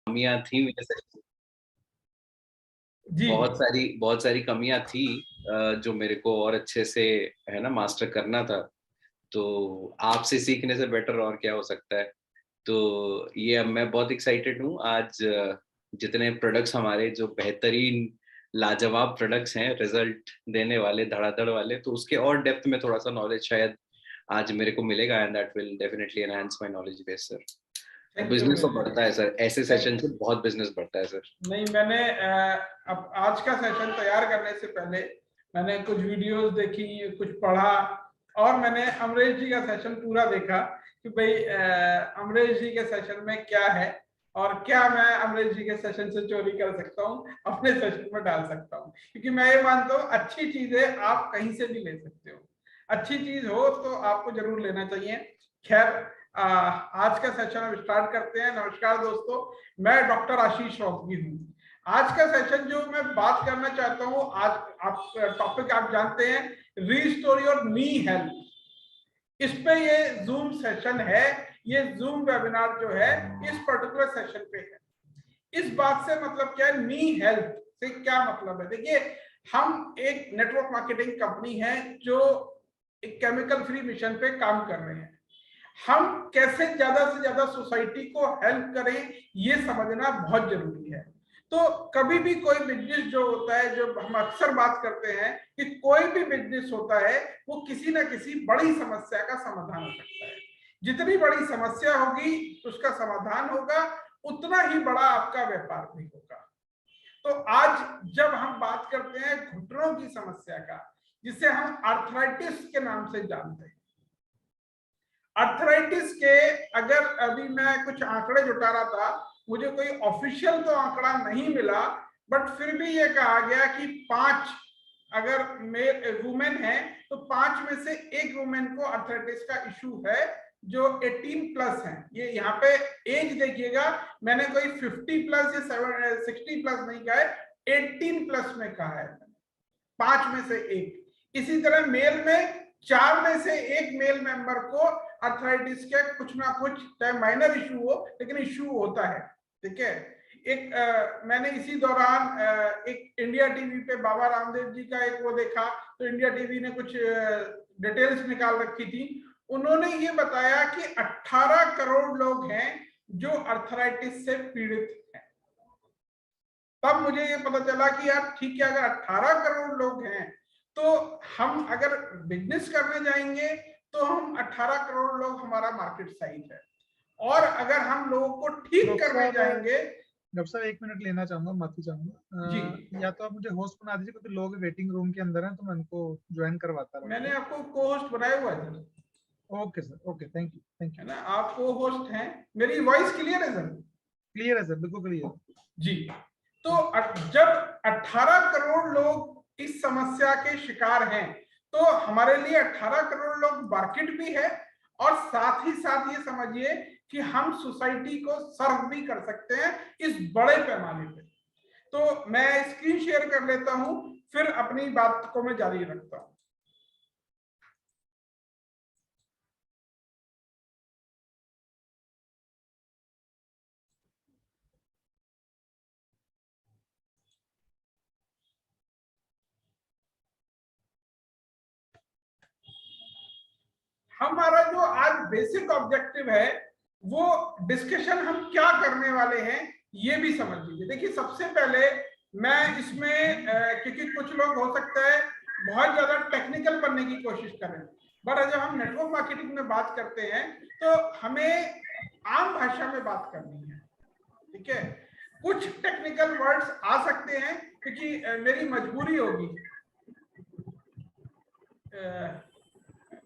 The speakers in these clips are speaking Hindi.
कमियां थी मेरे सेशन, जी बहुत सारी कमियां थी जो मेरे को और अच्छे से है ना मास्टर करना था। तो आपसे सीखने से बेटर और क्या हो सकता है। तो ये अब मैं बहुत एक्साइटेड हूँ आज जितने प्रोडक्ट्स हमारे जो बेहतरीन लाजवाब प्रोडक्ट्स हैं रिजल्ट देने वाले धड़ाधड़ वाले, तो उसके और डेप्थ में थोड़ा सा नॉलेज शायद आज मेरे को मिलेगा and that will definitely enhance my knowledge base sir. और थैंक यू बिजनेस तो वेरी बढ़ता है सर, ऐसे थैंक सेशन से बहुत बिजनेस बढ़ता है सर। नहीं मैंने अब आज का सेशन तैयार करने से पहले मैंने कुछ वीडियोस देखी, कुछ पढ़ा और मैंने अमरेश जी का सेशन पूरा देखा कि भाई अमरेश जी के सेशन में क्या है और क्या मैं अमरेश जी के सेशन से चोरी कर सकता हूँ, अपने सेशन में डाल सकता हूँ। क्योंकि मैं ये मानता हूँ अच्छी चीजें आप कहीं से भी ले सकते हो, अच्छी चीज हो तो आपको जरूर लेना चाहिए। खैर आज का सेशन हम स्टार्ट करते हैं। नमस्कार दोस्तों, मैं डॉक्टर आशीष रौतगी हूँ। आज का सेशन जो मैं बात करना चाहता हूँ, आज आप टॉपिक आप जानते हैं, रीस्टोर योर नी हेल्थ। इस पे ये जूम सेशन है, ये जूम वेबिनार जो है इस पर्टिकुलर सेशन पे है। इस बात से मतलब क्या है, नी हेल्थ से क्या मतलब है? देखिए, हम एक नेटवर्क मार्केटिंग कंपनी है जो एक केमिकल फ्री मिशन पे काम कर रहे हैं। हम कैसे ज्यादा से ज्यादा सोसाइटी को हेल्प करें ये समझना बहुत जरूरी है। तो कभी भी कोई बिजनेस जो होता है, जो हम अक्सर बात करते हैं कि कोई भी बिजनेस होता है वो किसी ना किसी बड़ी समस्या का समाधान हो सकता है। जितनी बड़ी समस्या होगी उसका समाधान होगा, उतना ही बड़ा आपका व्यापार भी होगा। तो आज जब हम बात करते हैं घुटनों की समस्या का, जिसे हम आर्थराइटिस के नाम से जानते हैं, अर्थराइटिस के अगर अभी मैं कुछ आंकड़े जुटा रहा था, मुझे कोई ऑफिशियल तो आंकड़ा नहीं मिला, बट फिर भी ये कहा गया कि 5 अगर वुमेन है तो 5 में से एक वुमेन को अर्थराइटिस का इशू है जो 18 प्लस है। ये यहाँ पे एज देखिएगा, मैंने कोई 50 प्लस या 60 प्लस नहीं कहा है, 18 प्लस में कहा है, 5 में से एक। इसी तरह मेल में 4 में से एक मेल मेंबर को अर्थराइटिस के कुछ ना कुछ, चाहे माइनर इशू हो लेकिन इशू होता है। ठीक है। एक मैंने इसी दौरान एक इंडिया टीवी पे बाबा रामदेव जी का एक वो देखा, तो इंडिया टीवी ने कुछ डिटेल्स निकाल रखी थी। उन्होंने ये बताया कि 18 करोड़ लोग हैं जो अर्थराइटिस से पीड़ित हैं। तब मुझे ये पता चला कि यार ठीक है, अगर 18 करोड़ लोग हैं तो हम अगर बिजनेस करने जाएंगे तो हम 18 करोड़ लोग हमारा मार्केट साइज है, और अगर हम लोगों को ठीक करने जाएंगे। डॉक्टर साहब 1 मिनट लेना चाहूंगा, माफी चाहूंगा जी, या तो आप मुझे होस्ट बना दीजिए, क्योंकि लोग वेटिंग रूम के अंदर हैं तो मैं उनको ज्वाइन करवाता रहूंगा। मैंने आपको को होस्ट बनाया हुआ है sir. Okay sir, okay, thank you है ना, आप को होस्ट हैं। मेरी वॉइस क्लियर है सर? क्लियर है सर, बिल्कुल क्लियर जी। तो जब 18 करोड़ लोग इस समस्या के शिकार हैं तो हमारे लिए 18 करोड़ लोग मार्केट भी है, और साथ ही साथ ये समझिए कि हम सोसाइटी को सर्व भी कर सकते हैं इस बड़े पैमाने पे। तो मैं स्क्रीन शेयर कर लेता हूं, फिर अपनी बात को मैं जारी रखता हूं। हमारा जो आज बेसिक ऑब्जेक्टिव है वो डिस्कशन हम क्या करने वाले हैं ये भी समझ लीजिए। देखिए, सबसे पहले मैं इसमें क्योंकि कुछ लोग हो सकता है बहुत ज्यादा टेक्निकल बनने की कोशिश करें, बट जब हम नेटवर्क मार्केटिंग में बात करते हैं तो हमें आम भाषा में बात करनी है। ठीक है, कुछ टेक्निकल वर्ड्स आ सकते हैं क्योंकि मेरी मजबूरी होगी।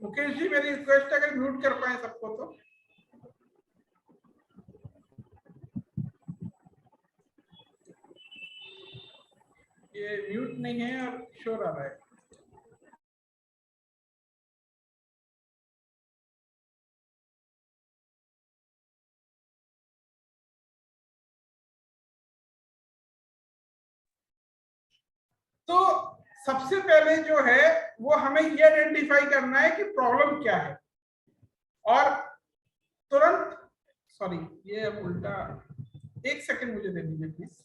मुकेश जी, मेरी रिक्वेस्ट है अगर म्यूट कर पाए सबको तो। ये म्यूट नहीं है और शोर आ रहा है। तो सबसे पहले जो है वो हमें ये आइडेंटिफाई करना है कि प्रॉब्लम क्या है, और तुरंत, सॉरी ये अब उल्टा, एक सेकंड मुझे दे दीजिए प्लीज।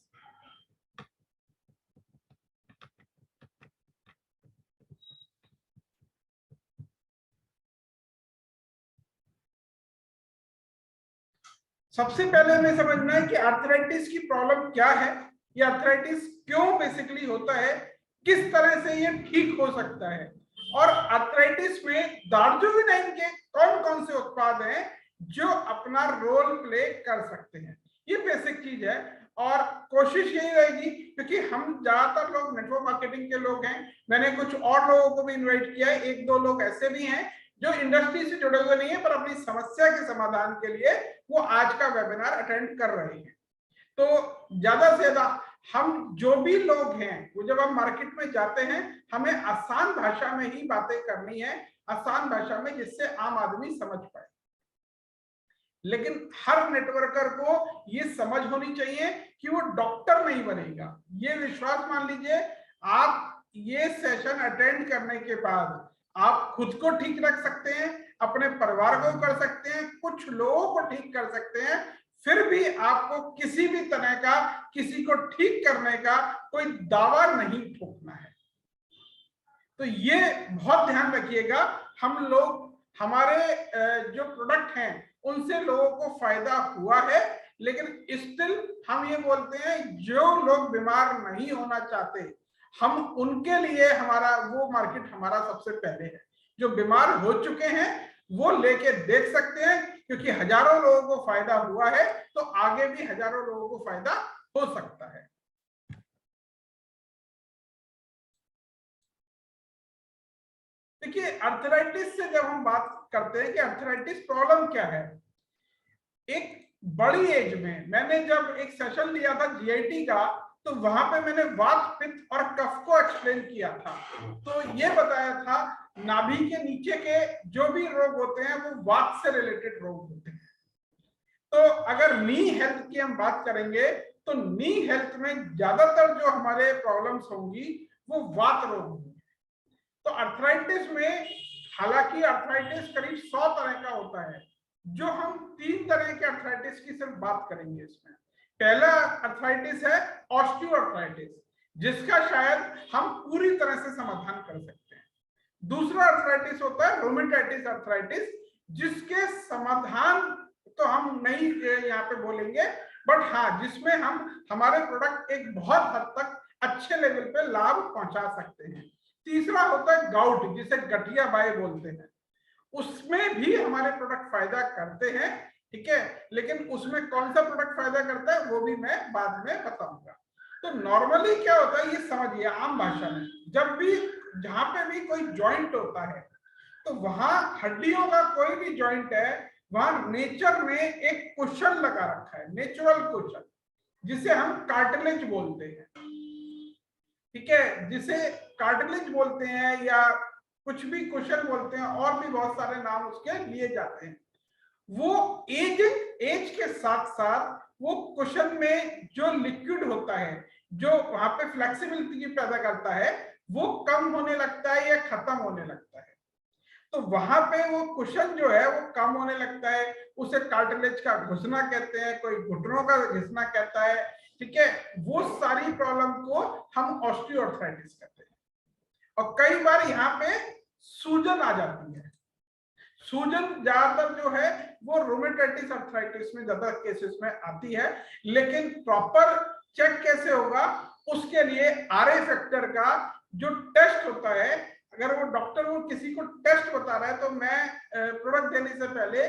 सबसे पहले हमें समझना है कि आर्थराइटिस की प्रॉब्लम क्या है, ये आर्थराइटिस क्यों बेसिकली होता है, किस तरह से ये ठीक हो सकता है, और आर्थराइटिस में दार्जुविनाइन के कौन कौन से उत्पाद हैं जो अपना रोल प्ले कर सकते हैं। ये बेसिक चीज है और कोशिश यही रहेगी, क्योंकि हम ज्यादातर लोग नेटवर्क मार्केटिंग के लोग हैं, मैंने कुछ और लोगों को भी इन्वाइट किया है, एक दो लोग ऐसे भी हैं जो इंडस्ट्री से जुड़े हुए नहीं है पर अपनी समस्या के समाधान के लिए वो आज का वेबिनार अटेंड कर रहे हैं। तो ज्यादा से ज्यादा हम जो भी लोग हैं वो जब हम मार्केट में जाते हैं हमें आसान भाषा में ही बातें करनी है, आसान भाषा में जिससे आम आदमी समझ पाए। लेकिन हर नेटवर्कर को ये समझ होनी चाहिए कि वो डॉक्टर नहीं बनेगा। ये विश्वास मान लीजिए, आप ये सेशन अटेंड करने के बाद आप खुद को ठीक रख सकते हैं, अपने परिवार को कर सकते हैं, कुछ लोगों को ठीक कर सकते हैं, फिर भी आपको किसी भी तरह का किसी को ठीक करने का कोई दावा नहीं ठोकना है। तो ये बहुत ध्यान रखिएगा। हम लोग हमारे जो प्रोडक्ट हैं उनसे लोगों को फायदा हुआ है, लेकिन स्टिल हम ये बोलते हैं जो लोग बीमार नहीं होना चाहते हम उनके लिए हमारा वो मार्केट हमारा सबसे पहले है। जो बीमार हो चुके हैं वो लेके देख सकते हैं, क्योंकि हजारों लोगों को फायदा हुआ है तो आगे भी हजारों लोगों को फायदा हो सकता है। देखिए, अर्थराइटिस से जब हम बात करते हैं कि अर्थराइटिस प्रॉब्लम क्या है, एक बड़ी एज में मैंने जब एक सेशन लिया था जीआईटी का, तो वहां पे मैंने वात, पित्त और कफ को एक्सप्लेन किया था। तो ये बताया था नाभि के नीचे के जो भी रोग होते हैं वो वात से रिलेटेड रोग होते हैं। तो अगर नी हेल्थ की हम बात करेंगे तो नी हेल्थ में ज्यादातर जो हमारे प्रॉब्लम्स होंगी वो वात रोग होंगे। तो अर्थराइटिस में, हालांकि अर्थराइटिस करीब 100 तरह का होता है, जो हम 3 तरह के अर्थराइटिस की सिर्फ बात करेंगे इसमें। पहला अर्थराइटिस है ऑस्टियोआर्थराइटिस, जिसका शायद हम पूरी तरह से समाधान कर सकते हैं। दूसरा अर्थराइटिस होता है रोमेटाइटिस अर्थराइटिस, जिसके समाधान तो हम नहीं यहाँ पे बोलेंगे, बट हाँ जिसमें हम हमारे प्रोडक्ट एक बहुत हद तक अच्छे लेवल पे लाभ पहुंचा सकते हैं। तीसरा होता है गाउट, जिसे गठिया बाई बोलते हैं, उसमें भी हमारे प्रोडक्ट फायदा करते हैं, ठीक है, लेकिन उसमें कौन सा प्रोडक्ट फायदा करता है वो भी मैं बाद में बताऊंगा। तो नॉर्मली क्या होता है ये समझिए आम भाषा में, जब भी जहां पे भी कोई जॉइंट होता है तो वहां हड्डियों का कोई भी जॉइंट है वहां नेचर ने एक कुशन लगा रखा है, नेचुरल कुशन, जिसे हम कार्टिलेज बोलते हैं, ठीक है, जिसे कार्टिलेज बोलते हैं या कुछ भी कुशन बोलते हैं, और भी बहुत सारे नाम उसके लिए जाते हैं। वो एज के साथ साथ वो कुशन में जो लिक्विड होता है जो वहां पे फ्लेक्सिबिलिटी पैदा करता है वो कम होने लगता है या खत्म होने लगता है। तो वहां पे वो कुशन जो है वो कम होने लगता है, उसे कार्टिलेज का घुसना कहते हैं, कोई घुटनों का घिसना कहता है, ठीक है। वो सारी प्रॉब्लम को हम ऑस्टियोआर्थराइटिस कहते हैं। और कई बार यहाँ पे सूजन आ जाती है। सूजन ज्यादातर जो है वो रोमेटाइटिस अर्थराइटिस में ज्यादा केसेस में आती है, लेकिन प्रॉपर चेक कैसे होगा उसके लिए आरए फैक्टर का जो टेस्ट होता है, अगर वो डॉक्टर वो किसी को टेस्ट बता रहा है तो मैं प्रोडक्ट देने से पहले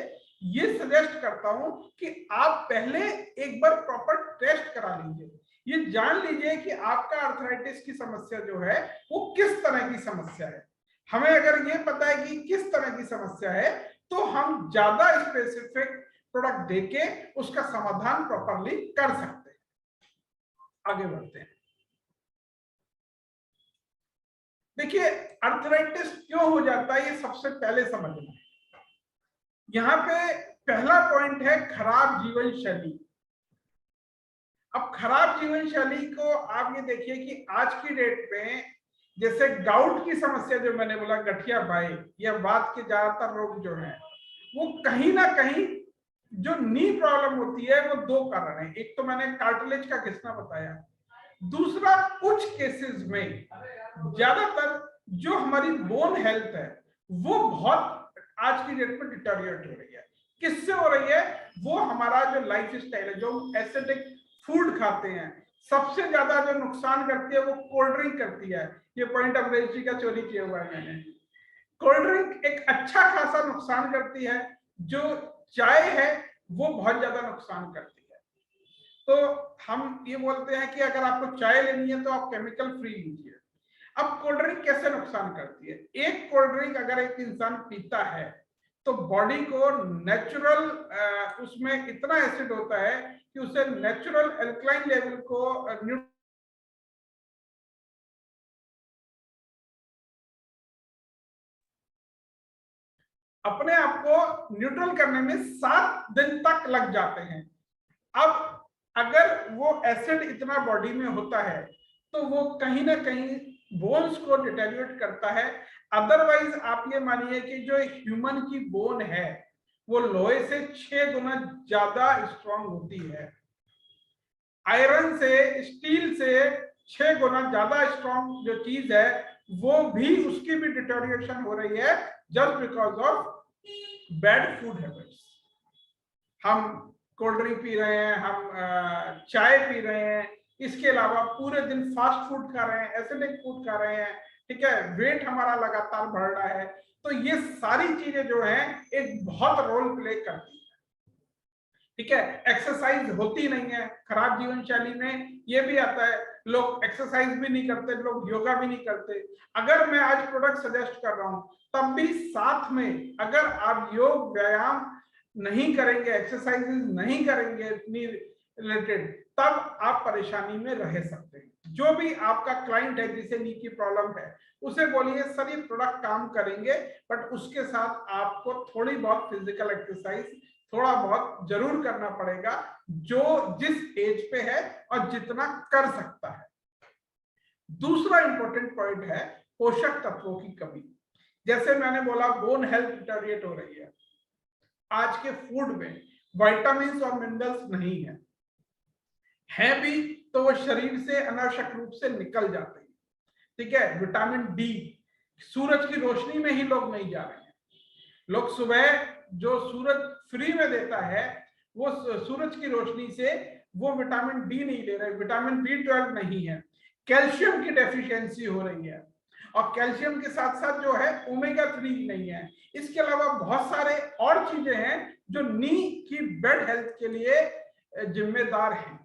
ये सजेस्ट करता हूं कि आप पहले एक बार प्रॉपर टेस्ट करा लीजिए, ये जान लीजिए कि आपका अर्थराइटिस की समस्या जो है वो किस तरह की समस्या है। हमें अगर ये पता है कि किस तरह की समस्या है तो हम ज्यादा स्पेसिफिक प्रोडक्ट देके उसका समाधान प्रॉपरली कर सकते हैं। आगे बढ़ते हैं। देखिए, अर्थराइटिस क्यों हो जाता है ये सबसे पहले समझना है। यहाँ पे पहला पॉइंट है खराब जीवन शैली। अब खराब जीवन शैली को आप ये देखिए कि आज की डेट में जैसे गाउट की समस्या जो मैंने बोला, गठिया बाई या वात के ज्यादातर रोग जो हैं वो कहीं ना कहीं जो नी प्रॉब्लम होती है वो दो कारण है। एक तो मैंने कार्टिलेज का घिसना बताया, दूसरा कुछ केसेस में ज्यादातर जो हमारी बोन हेल्थ है वो बहुत आज की डेट में डिटेरियोरेट हो रही है। किससे हो रही है? वो हमारा जो लाइफ स्टाइल है, जो एसिडिक फूड खाते हैं, सबसे ज्यादा जो नुकसान करती है वो कोल्ड ड्रिंक करती है। ये पॉइंट अमरीश जी का चोरी किया हुआ है मैंने। कोल्ड ड्रिंक एक अच्छा खासा नुकसान करती है, जो चाय है वो बहुत ज्यादा नुकसान करती है। तो हम ये बोलते हैं कि अगर आपको चाय लेनी है तो आप केमिकल फ्री लीजिए। अब कोल्ड ड्रिंक कैसे नुकसान करती है? एक कोल्ड ड्रिंक अगर एक इंसान पीता है तो बॉडी को नेचुरल उसमें इतना एसिड होता है कि उसे नेचुरल एल्कलाइन लेवल को अपने आप को न्यूट्रल करने में 7 दिन तक लग जाते हैं। अब अगर वो एसिड इतना बॉडी में होता है तो वो कहीं ना कहीं बोन्स को डिटेरियोरेट करता है। अदरवाइज आप ये मानिए कि जो ह्यूमन की बोन है वो लोहे से 6 गुना ज्यादा स्ट्रांग होती है, आयरन से, स्टील से 6 गुना ज्यादा स्ट्रांग जो चीज है वो भी, उसकी भी डिटेरियोरेशन हो रही है just because of bad food habits. हम कोल्ड ड्रिंक पी रहे हैं, हम चाय पी रहे हैं, इसके अलावा पूरे दिन फास्ट फूड खा रहे हैं, एसिडिक फूड खा रहे हैं, ठीक है, वेट हमारा लगातार बढ़ रहा है। तो ये सारी चीजें जो हैं एक बहुत रोल प्ले करती है, ठीक है। एक्सरसाइज होती नहीं है, खराब जीवन शैली में ये भी आता है, लोग एक्सरसाइज भी नहीं करते, लोग योगा भी नहीं करते। अगर मैं आज प्रोडक्ट सजेस्ट कर रहा हूं तब भी साथ में अगर आप योग व्यायाम नहीं करेंगे, एक्सरसाइजेस नहीं करेंगे इतनी रिलेटेड, तब आप परेशानी में रह सकते हैं। जो भी आपका क्लाइंट है जिसे नी की प्रॉब्लम है उसे बोलिए सर ये प्रोडक्ट काम करेंगे, बट उसके साथ आपको थोड़ी बहुत फिजिकल एक्सरसाइज थोड़ा बहुत जरूर करना पड़ेगा, जो जिस एज पे है और जितना कर सकता है। दूसरा इंपॉर्टेंट पॉइंट है पोषक तत्वों की कमी। जैसे मैंने बोला बोन हेल्थ डिटेरियोरेट हो रही है, आज के फूड में विटामिन और मिनरल्स नहीं है भी तो वो शरीर से अनावश्यक रूप से निकल जाते हैं, ठीक है। विटामिन डी सूरज की रोशनी में ही लोग नहीं जा रहे हैं। लोग सुबह जो सूरज फ्री में देता है वो सूरज की रोशनी से वो विटामिन डी नहीं ले रहे, विटामिन B12 नहीं है, कैल्शियम की डेफिशिएंसी हो रही है, और कैल्शियम के साथ साथ जो है ओमेगा 3 नहीं है। इसके अलावा बहुत सारे और चीजें हैं जो नी की बेड हेल्थ के लिए जिम्मेदार हैं।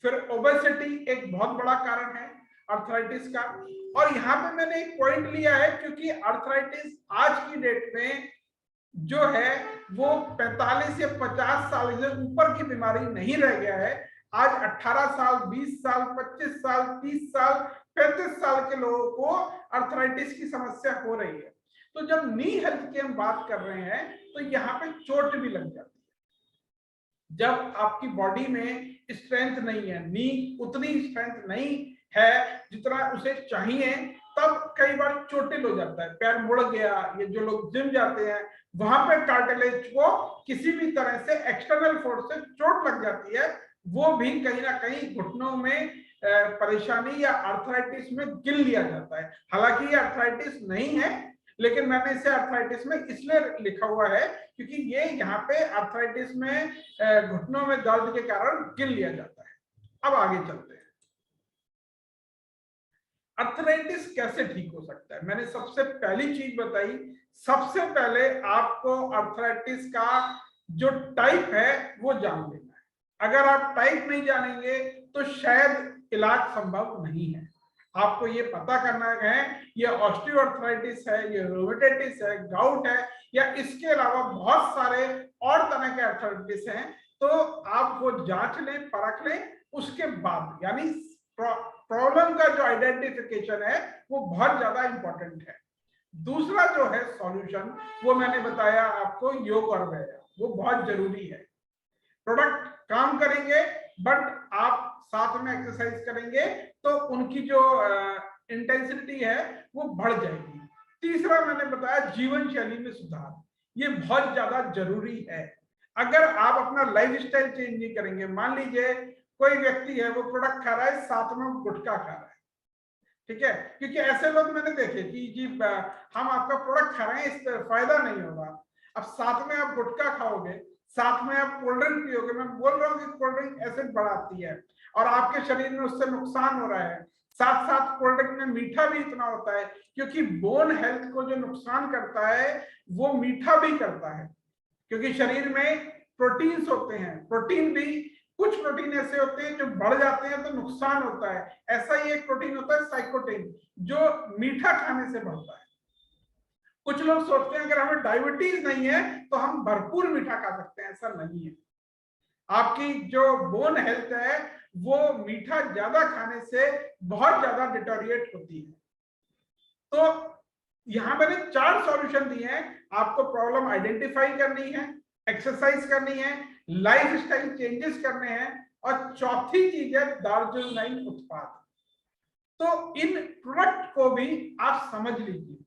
फिर ओबेसिटी एक बहुत बड़ा कारण है आर्थराइटिस का। और यहाँ पे मैंने एक पॉइंट लिया है क्योंकि आर्थराइटिस आज की डेट में जो है वो 45 या 50 साल से ऊपर की बीमारी नहीं रह गया है। आज 18 साल, 20 साल, 25 साल, 30 साल, 35 साल के लोगों को आर्थराइटिस की समस्या हो रही है। तो जब नी हेल्थ की हम बात कर रहे हैं तो यहाँ पे चोट भी लग जाती है। जब आपकी बॉडी में स्ट्रेंथ नहीं है, नी उतनी स्ट्रेंथ नहीं है जितना उसे चाहिए, तब कई बार चोटिल हो जाता है, पैर मुड़ गया। ये जो लोग जिम जाते हैं वहां पे कार्टिलेज को किसी भी तरह से एक्सटर्नल फोर्स से चोट लग जाती है, वो भी कहीं ना कहीं घुटनों में परेशानी या आर्थराइटिस में गिन लिया जाता है। हालांकि ये आर्थराइटिस नहीं है, लेकिन मैंने इसे आर्थराइटिस में इसलिए लिखा हुआ है क्योंकि ये यहाँ पे आर्थराइटिस में घुटनों में दर्द के कारण गिन लिया जाता है। अब आगे चलते हैं, आर्थराइटिस कैसे ठीक हो सकता है। मैंने सबसे पहली चीज बताई, सबसे पहले आपको आर्थराइटिस का जो टाइप है वो जान लेना है। अगर आप टाइप नहीं जानेंगे तो शायद इलाज संभव नहीं है। आपको ये पता करना है ये ऑस्टियोआर्थराइटिस है, ये रोमेटाइटिस है, गाउट है, या इसके अलावा बहुत सारे और तरह के आर्थराइटिस हैं। तो आप वो जांच लें, परख लें, उसके बाद यानी प्रॉब्लम का जो आइडेंटिफिकेशन है वो बहुत ज्यादा इंपॉर्टेंट है। दूसरा जो है सॉल्यूशन, वो मैंने बताया आपको, योग और व्यायाम, वो बहुत जरूरी है। प्रोडक्ट काम करेंगे बट आप साथ में एक्सरसाइज करेंगे तो उनकी जो इंटेंसिटी है वो बढ़ जाएगी। तीसरा मैंने बताया जीवन शैली में सुधार, ये बहुत ज्यादा जरूरी है। अगर आप अपना लाइफस्टाइल चेंज नहीं करेंगे, मान लीजिए कोई व्यक्ति है वो प्रोडक्ट खा रहा है, साथ में गुटखा खा रहा है, ठीक है, क्योंकि ऐसे लोग मैंने देखे कि जी हम आपका प्रोडक्ट खा रहे हैं, इस फायदा नहीं होगा। अब साथ में आप गुटखा खाओगे, साथ में आप कोल्ड ड्रिंक पियोगे, मैं बोल रहा हूँ कि कोल्ड ड्रिंक एसिड बढ़ाती है और आपके शरीर में उससे नुकसान हो रहा है। साथ साथ कोल्ड ड्रिंक में मीठा भी इतना होता है, क्योंकि बोन हेल्थ को जो नुकसान करता है वो मीठा भी करता है, क्योंकि शरीर में प्रोटीन्स होते हैं, प्रोटीन भी कुछ प्रोटीन ऐसे होते हैं जो बढ़ जाते हैं तो नुकसान होता है। ऐसा ही एक प्रोटीन होता है साइकोटिन, जो मीठा खाने से बढ़ता है। कुछ लोग सोचते हैं अगर हमें डायबिटीज नहीं है तो हम भरपूर मीठा खा सकते हैं, ऐसा नहीं है। आपकी जो बोन हेल्थ है वो मीठा ज्यादा खाने से बहुत ज्यादा डिटोरिएट होती है। तो यहां मैंने 4 सॉल्यूशन दिए हैं। आपको प्रॉब्लम आइडेंटिफाई करनी है, एक्सरसाइज करनी है, लाइफस्टाइल चेंजेस करने हैं, और चौथी चीज है दार्जिलिंग उत्पाद। तो इन प्रोडक्ट को भी आप समझ लीजिए,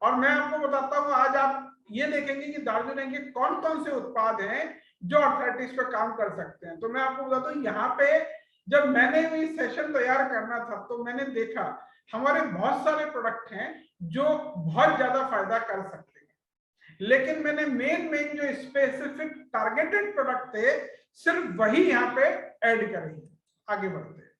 और मैं आपको बताता हूं, आज आप ये देखेंगे कि दार्जिलिंग के कौन कौन से उत्पाद हैं जो आर्थराइटिस पे काम कर सकते हैं। तो मैं आपको बताता हूं, यहाँ पे जब मैंने ये सेशन तैयार करना था तो मैंने देखा हमारे बहुत सारे प्रोडक्ट हैं जो बहुत ज्यादा फायदा कर सकते हैं, लेकिन मैंने मेन जो स्पेसिफिक टारगेटेड प्रोडक्ट थे सिर्फ वही यहाँ पे ऐड करेंगे। आगे बढ़ते हैं,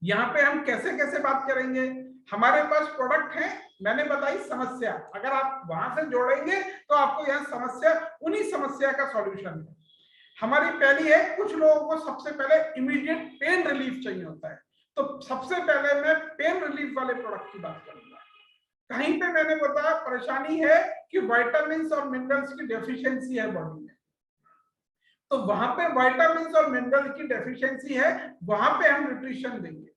यहाँ पे हम कैसे कैसे बात करेंगे। हमारे पास प्रोडक्ट है, मैंने बताई समस्या, अगर आप वहां से जोड़ेंगे तो आपको यहाँ समस्या, उन्हीं समस्या का सॉल्यूशन है। हमारी पहली है, कुछ लोगों को सबसे पहले इमीडिएट पेन रिलीफ चाहिए होता है, तो सबसे पहले मैं पेन रिलीफ वाले प्रोडक्ट की बात करूंगा। कहीं पे मैंने बताया परेशानी है कि विटामिन और मिनरल्स की डेफिशिएंसी है बॉडी में, तो वहां पे विटामिन और मिनरल की डेफिशिएंसी है, वहां पे हम न्यूट्रिशन देंगे।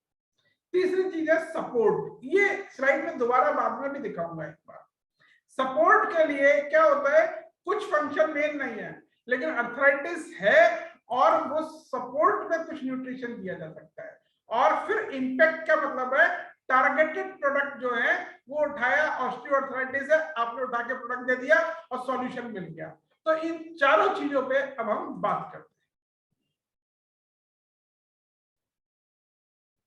तीसरी चीज है सपोर्ट, ये स्लाइड में दोबारा बाद में भी दिखाऊंगा एक बार। सपोर्ट के लिए क्या होता है, कुछ फंक्शन मेन नहीं है लेकिन अर्थराइटिस है और वो सपोर्ट में कुछ न्यूट्रिशन दिया जा सकता है। और फिर इम्पैक्ट का मतलब है टारगेटेड प्रोडक्ट जो है वो उठाया, ऑस्टियोआर्थराइटिस है, आपने उठा के प्रोडक्ट दे दिया और सॉल्यूशन मिल गया। तो इन चारों चीजों पे अब हम बात करते हैं।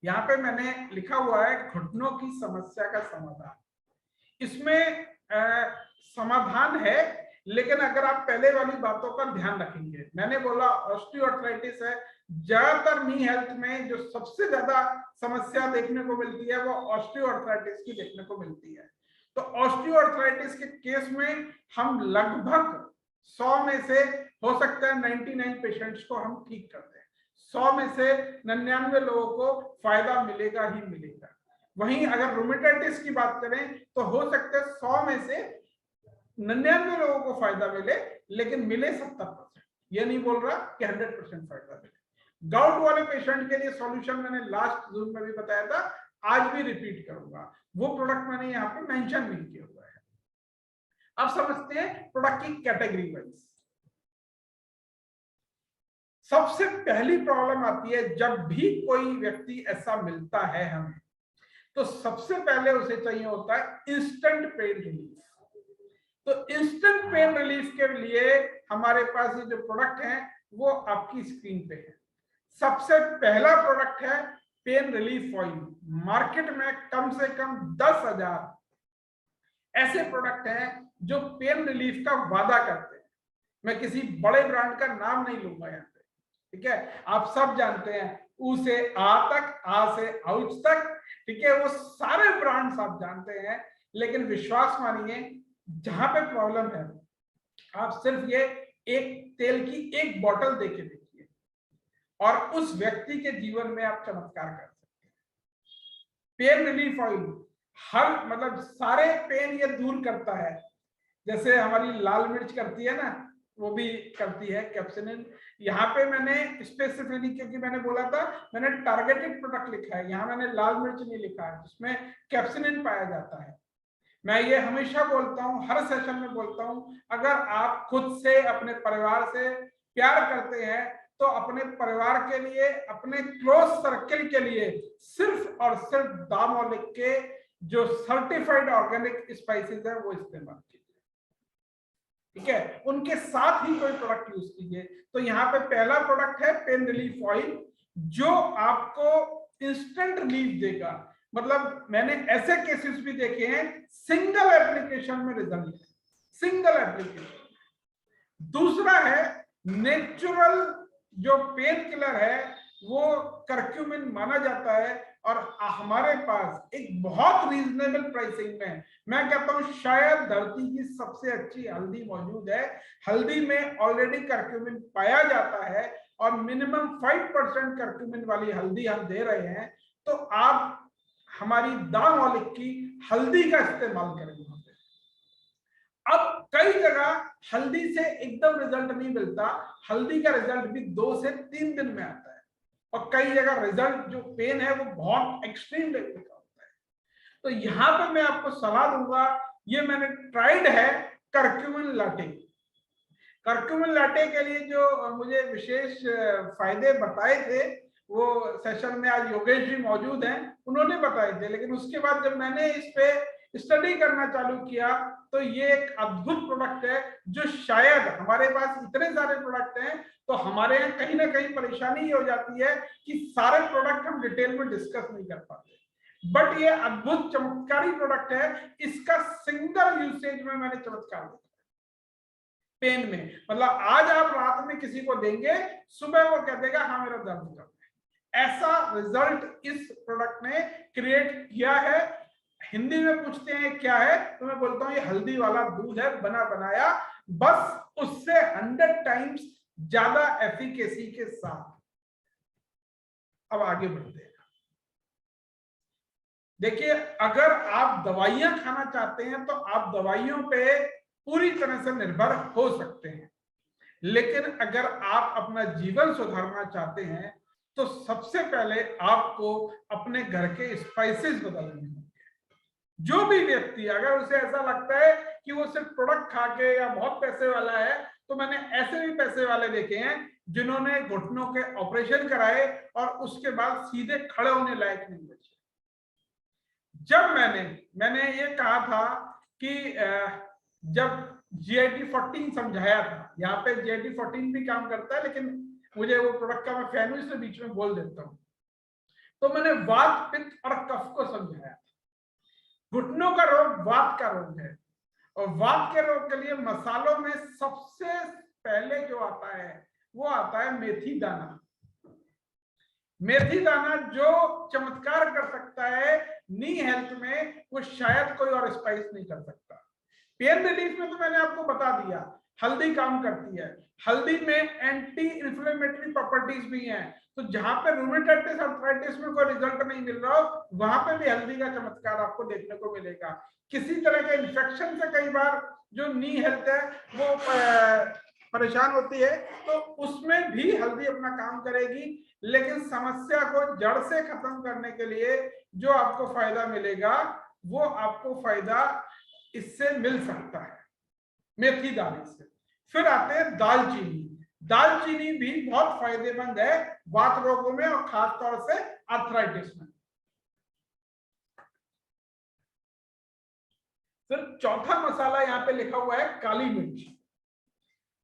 यहाँ पे मैंने लिखा हुआ है घुटनों की समस्या का समाधान। इसमें समाधान है, लेकिन अगर आप पहले वाली बातों का ध्यान रखेंगे, मैंने बोला ऑस्टियोआर्थराइटिस है, ज्यादातर नी हेल्थ में जो सबसे ज्यादा समस्या देखने को मिलती है वो ऑस्टियोआर्थराइटिस की देखने को मिलती है। तो ऑस्टियोआर्थराइटिस के केस में हम लगभग 100 में से हो सकता है 99 पेशेंट्स को हम ठीक कर दें, 100 में से 99 लोगों को फायदा मिलेगा ही मिलेगा। वहीं अगर रूमेटाइटिस की बात करें तो हो सकता है 100 में से 99 लोगों को फायदा मिले, लेकिन मिले 70%। ये नहीं बोल रहा कि 100% फायदा मिले। गाउट वाले पेशेंट के लिए सॉल्यूशन मैंने लास्ट जूम में भी बताया था, आज भी रिपीट करूंगा, वो प्रोडक्ट मैंने यहाँ पे मेंशन नहीं किया हुआ है। अब समझते हैं प्रोडक्ट की कैटेगरी वाइज। सबसे पहली प्रॉब्लम आती है जब भी कोई व्यक्ति ऐसा मिलता है हमें, तो सबसे पहले उसे चाहिए होता है इंस्टेंट पेन रिलीफ। तो इंस्टेंट पेन रिलीफ के लिए हमारे पास ये जो प्रोडक्ट है वो आपकी स्क्रीन पे है। सबसे पहला प्रोडक्ट है पेन रिलीफ ऑयल। मार्केट में कम से कम 10,000 ऐसे प्रोडक्ट हैं जो पेन रिलीफ का वादा करते हैं। मैं किसी बड़े ब्रांड का नाम नहीं लूंगा यहाँ पे, ठीक है, आप सब जानते हैं, ऊ से आ तक, आ से आउच तक, ठीक है, वो सारे ब्रांड्स आप जानते हैं। लेकिन विश्वास मानिए, जहां पे प्रॉब्लम है, आप सिर्फ ये एक तेल की एक बोतल देके देखिए और उस व्यक्ति के जीवन में आप चमत्कार कर सकते हैं। पेन रिलीफ ऑयल हर मतलब सारे पेन ये दूर करता है, जैसे हमारी लाल मिर्च करती है ना, वो भी करती है कैप्सिनिन। यहाँ पे मैंने स्पेसिफिकली, क्योंकि मैंने बोला था मैंने टारगेटेड प्रोडक्ट लिखा है, यहाँ मैंने लाल मिर्च नहीं लिखा है जिसमें कैप्सिनिन पाया जाता है। मैं ये हमेशा बोलता हूँ, हर सेशन में बोलता हूँ, अगर आप खुद से अपने परिवार से प्यार करते हैं तो अपने परिवार के लिए, अपने क्लोज सर्कल के लिए सिर्फ और सिर्फ दामोलिक के जो सर्टिफाइड ऑर्गेनिक स्पाइसेस है वो इस्तेमाल कीजिए। ठीक है, उनके साथ ही कोई प्रोडक्ट यूज कीजिए। तो यहाँ पे पहला प्रोडक्ट है पेन रिलीफ ऑयल, जो आपको इंस्टेंट रिलीफ देगा। मतलब मैंने ऐसे केसेस भी देखे हैं सिंगल एप्लीकेशन में रिजल्ट है, सिंगल एप्लीकेशन। दूसरा है नेचुरल जो पेन किलर है, वो करक्यूमिन माना जाता है, और हमारे पास एक बहुत रीजनेबल प्राइसिंग में, मैं कहता हूं शायद धरती की सबसे अच्छी हल्दी मौजूद है। हल्दी में ऑलरेडी करक्यूमिन पाया जाता है और मिनिमम 5% करक्यूमिन वाली हल्दी हम दे रहे हैं। तो आप हमारी दामोलिक की हल्दी का इस्तेमाल करें। अब कई जगह हल्दी से एकदम रिजल्ट नहीं मिलता, हल्दी का रिजल्ट भी 2 से 3 दिन में आता है, और कई जगह रिजल्ट जो पेन है वो बहुत एक्सट्रीम लेवल का होता है। तो यहां पे मैं आपको सलाह दूंगा, ये मैंने ट्राइड है करक्यूमिन लाटे। करक्यूमिन लाटे के लिए जो मुझे विशेष फायदे बताए थे, वो सेशन में आज योगेश जी मौजूद हैं, उन्होंने बताए थे। लेकिन उसके बाद जब मैंने इस पे स्टडी करना चालू किया, तो ये एक अद्भुत प्रोडक्ट है, जो शायद हमारे पास इतने सारे प्रोडक्ट हैं तो हमारे यहाँ कहीं ना कहीं परेशानी ये हो जाती है कि सारे प्रोडक्ट हम डिटेल में डिस्कस नहीं कर पाते। बट ये अद्भुत चमत्कारी प्रोडक्ट है, इसका सिंगल यूसेज में मैंने चमत्कार देखा पेन में। मतलब आज आप रात में किसी को देंगे, सुबह वो कह देगा हाँ मेरा दर्द कर रहा है। ऐसा रिजल्ट इस प्रोडक्ट ने क्रिएट किया है। हिंदी में पूछते हैं क्या है, तो मैं बोलता हूं ये हल्दी वाला दूध है, बना बनाया, बस उससे 100 टाइम्स ज्यादा एफिकेसी के साथ। अब आगे बढ़ते हैं। देखिए, अगर आप दवाइयां खाना चाहते हैं तो आप दवाइयों पे पूरी तरह से निर्भर हो सकते हैं, लेकिन अगर आप अपना जीवन सुधारना चाहते हैं तो सबसे पहले आपको अपने घर के स्पाइसेस बदलने होंगे। जो भी व्यक्ति, अगर उसे ऐसा लगता है कि वो सिर्फ प्रोडक्ट खा के या बहुत पैसे वाला है, तो मैंने ऐसे भी पैसे वाले देखे हैं जिन्होंने घुटनों के ऑपरेशन कराए और उसके बाद सीधे खड़े होने लायक नहीं बचे। जब मैंने ये कहा था कि जब GIT 14 समझाया था, यहाँ पे GIT 14 भी काम करता है, लेकिन मुझे वो प्रोडक्ट का मैं फैन हूं इसलिए बीच में बोल देता हूं। तो मैंने वात, पित्त और कफ को समझाया। घुटनों का रोग वात का रोग है, और वात के रोग के लिए मसालों में सबसे पहले जो आता है वो आता है मेथी दाना। मेथी दाना जो चमत्कार कर सकता है नी हेल्थ में, वो शायद कोई और स्पाइस नहीं कर सकता। पेन रिलीफ में तो मैंने आपको बता दिया, हल्दी काम करती है। हल्दी में एंटी इंफ्लेमेटरी प्रॉपर्टीज भी हैं, तो जहां पे रूमेटाइटिस अर्थराइटिस में कोई रिजल्ट नहीं मिल रहा हो, वहां पे भी हल्दी का चमत्कार आपको देखने को मिलेगा। किसी तरह के इन्फेक्शन से कई बार जो नी हेल्थ है वो परेशान होती है, तो उसमें भी हल्दी अपना काम करेगी। लेकिन समस्या को जड़ से खत्म करने के लिए जो आपको फायदा मिलेगा, वो आपको फायदा इससे मिल सकता है, मेथी दाने से। फिर आते हैं दालचीनी। दालचीनी भी बहुत फायदेमंद है वात रोगों में, और खास तौर से आर्थराइटिस में। फिर चौथा मसाला यहाँ पे लिखा हुआ है काली मिर्च।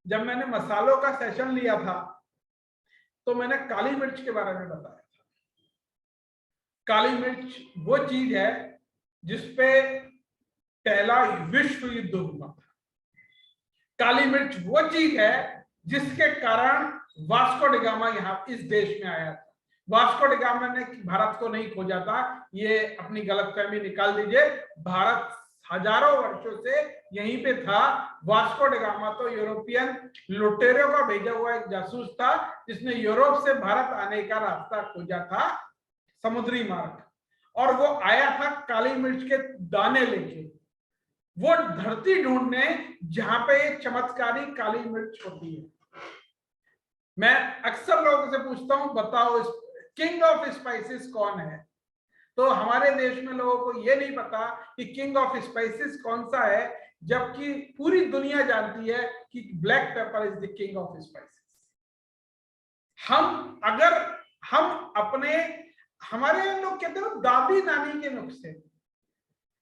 जब मैंने मसालों का सेशन लिया था तो मैंने काली मिर्च के बारे में बताया था। काली मिर्च वो चीज है जिसपे पहला विश्व युद्ध हुआ था। काली मिर्च वो चीज है जिसके कारण वास्को डी गामा यहाँ इस देश में आया था। वास्को डी गामा ने भारत को नहीं खोजा था, ये अपनी गलतफहमी निकाल दीजिए। भारत हजारों वर्षों से यहीं पे था। वास्को डी गामा तो यूरोपियन लुटेरों का भेजा हुआ एक जासूस था, जिसने यूरोप से भारत आने का रास्ता खोजा था, समुद्री मार्ग। और वो आया था काली मिर्च के दाने लेके, वो धरती ढूंढने जहां पे एक चमत्कारी काली मिर्च होती है। मैं अक्सर लोगों से पूछता हूं, बताओ किंग ऑफ स्पाइसेस कौन है? तो हमारे देश में लोगों को यह नहीं पता कि किंग ऑफ स्पाइसेस कौन सा है, जबकि पूरी दुनिया जानती है कि black pepper is the king of spices. हमारे लोग कहते हैं दादी नानी के नुस्खे,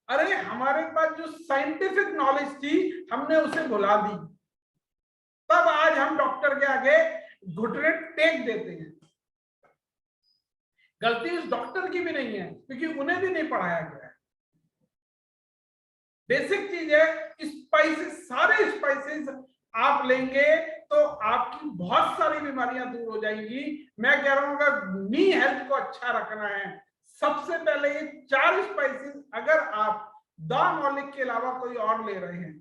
अरे हमारे पास जो साइंटिफिक नॉलेज थी हमने उसे भुला दी। तब आज हम डॉक्टर के आगे घुटने टेक देते हैं। गलती उस डॉक्टर की भी नहीं है, क्योंकि उन्हें भी नहीं पढ़ाया गया है। बेसिक चीज है, स्पाइसेस, सारे स्पाइसेस आप लेंगे तो आपकी बहुत सारी बीमारियां दूर हो जाएंगी। मैं कह रहा हूं अगर नी हेल्थ को अच्छा रखना है, सबसे पहले ये 4 स्पाइसेस अगर आप दामोलिक के अलावा कोई और ले रहे हैं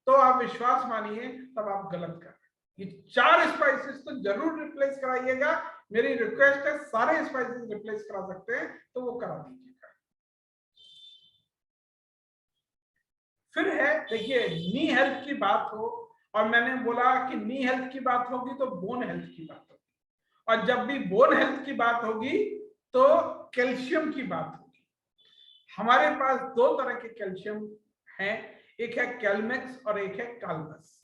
तो आप विश्वास मानिए तब आप गलत कर रहे हैं। ये 4 स्पाइसेस तो जरूर रिप्लेस कराइएगा। मेरी रिक्वेस्ट है, सारे स्पाइसेस रिप्लेस करा सकते हैं तो वो करा दीजिएगा। फिर है, देखिए, नी हेल्थ की बात हो, और मैंने बोला कि नी हेल्थ की बात होगी तो बोन हेल्थ की बात होगी, और जब भी बोन हेल्थ की बात होगी तो कैल्शियम की बात होगी। हमारे पास 2 तरह के कैल्शियम हैं, एक है कैलमैक्स और एक है काल्मस।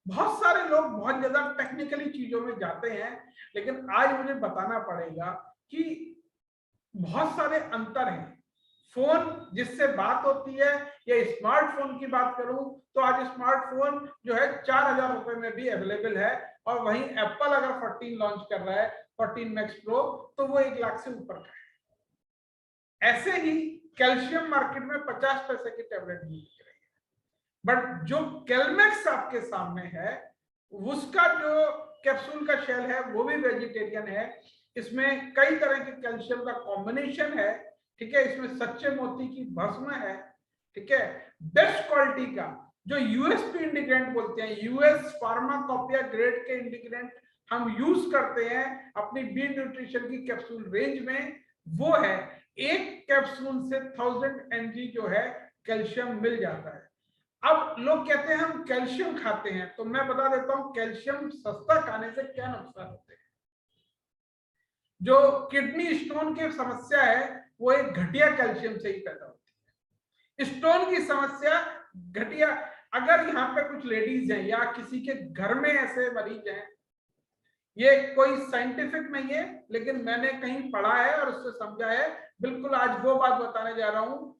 बहुत सारे लोग बहुत ज्यादा टेक्निकली चीजों में जाते हैं, लेकिन आज मुझे बताना पड़ेगा कि बहुत सारे अंतर हैं। फोन जिससे बात होती है, या स्मार्टफोन की बात करूं तो आज स्मार्टफोन जो है 4000 रुपए में भी अवेलेबल है, और वहीं एप्पल अगर 14 लॉन्च कर रहा है, 14 मैक्स प्रो, तो वो 1 लाख से ऊपर का है। ऐसे ही कैल्शियम मार्केट में 50 पैसे की टैबलेट मिल रही है, बट जो कैलमैक्स आपके सामने है उसका जो कैप्सूल का शेल है वो भी वेजिटेरियन है। इसमें कई तरह के कैल्शियम का कॉम्बिनेशन है, ठीक है। इसमें सच्चे मोती की भस्म है, ठीक है। बेस्ट क्वालिटी का जो यूएसपी इंडिग्रेंट बोलते हैं, यूएस फार्माकोपिया ग्रेड के इंडिग्रेंट हम यूज करते हैं अपनी बी न्यूट्रिशन की कैप्सूल रेंज में, वो है। एक कैप्सूल से 1000 mg जो है कैल्शियम मिल जाता है। अब लोग कहते हैं हम कैल्शियम खाते हैं, तो मैं बता देता हूं कैल्शियम सस्ता खाने से क्या नुकसान होते हैं। जो किडनी स्टोन की समस्या है वो एक घटिया कैल्शियम से ही पैदा होती है। स्टोन की समस्या घटिया, अगर यहाँ पे कुछ लेडीज हैं या किसी के घर में ऐसे मरीज हैं, ये कोई साइंटिफिक नहीं है लेकिन मैंने कहीं पढ़ा है और उससे समझा है, बिल्कुल आज वो बात बताने जा रहा हूं,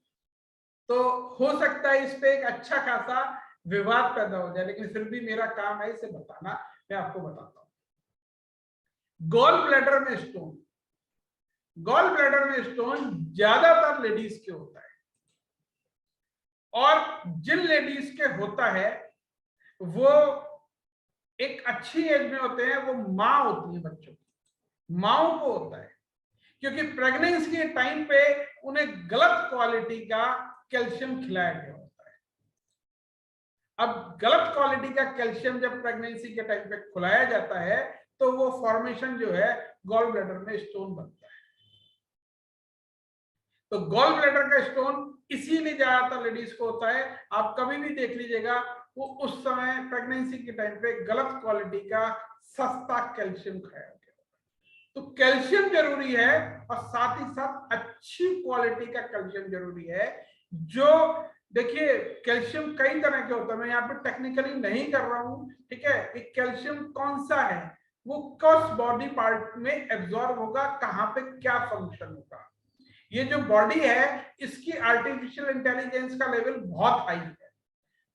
तो हो सकता है इस पे एक अच्छा खासा विवाद पैदा हो जाए, लेकिन फिर भी मेरा काम है इसे बताना। मैं आपको बताता हूं, गॉल ब्लैडर में स्टोन, गॉल ब्लैडर में स्टोन ज्यादातर लेडीज के होता है, और जिन लेडीज के होता है वो एक अच्छी एज में होते हैं, वो माँ होती है बच्चों की, माओ को होता है, क्योंकि प्रेगनेंसी के टाइम पे उन्हें गलत क्वालिटी का कैल्शियम खिलाया गया होता है। अब गलत क्वालिटी का कैल्शियम जब प्रेगनेंसी के टाइम पे खिलाया जाता है तो वो फॉर्मेशन जो है गॉल ब्लैडर में स्टोन बनता है। तो गॉल ब्लैडर का स्टोन इसीलिए ज्यादातर लेडीज को होता है। आप कभी भी देख लीजिएगा, वो उस समय प्रेगनेंसी के टाइम पे गलत क्वालिटी का सस्ता कैल्शियम खाया गया। तो कैल्शियम जरूरी है, और साथ ही साथ अच्छी क्वालिटी का कैल्शियम जरूरी है। जो देखिए, कैल्शियम कई तरह के होता है, मैं यहाँ पे टेक्निकली नहीं कर रहा हूँ, ठीक है। एक कैल्शियम कौन सा है, वो किस बॉडी पार्ट में एब्जॉर्ब होगा, कहाँ पे क्या फंक्शन होगा, ये जो बॉडी है इसकी आर्टिफिशियल इंटेलिजेंस का लेवल बहुत हाई है,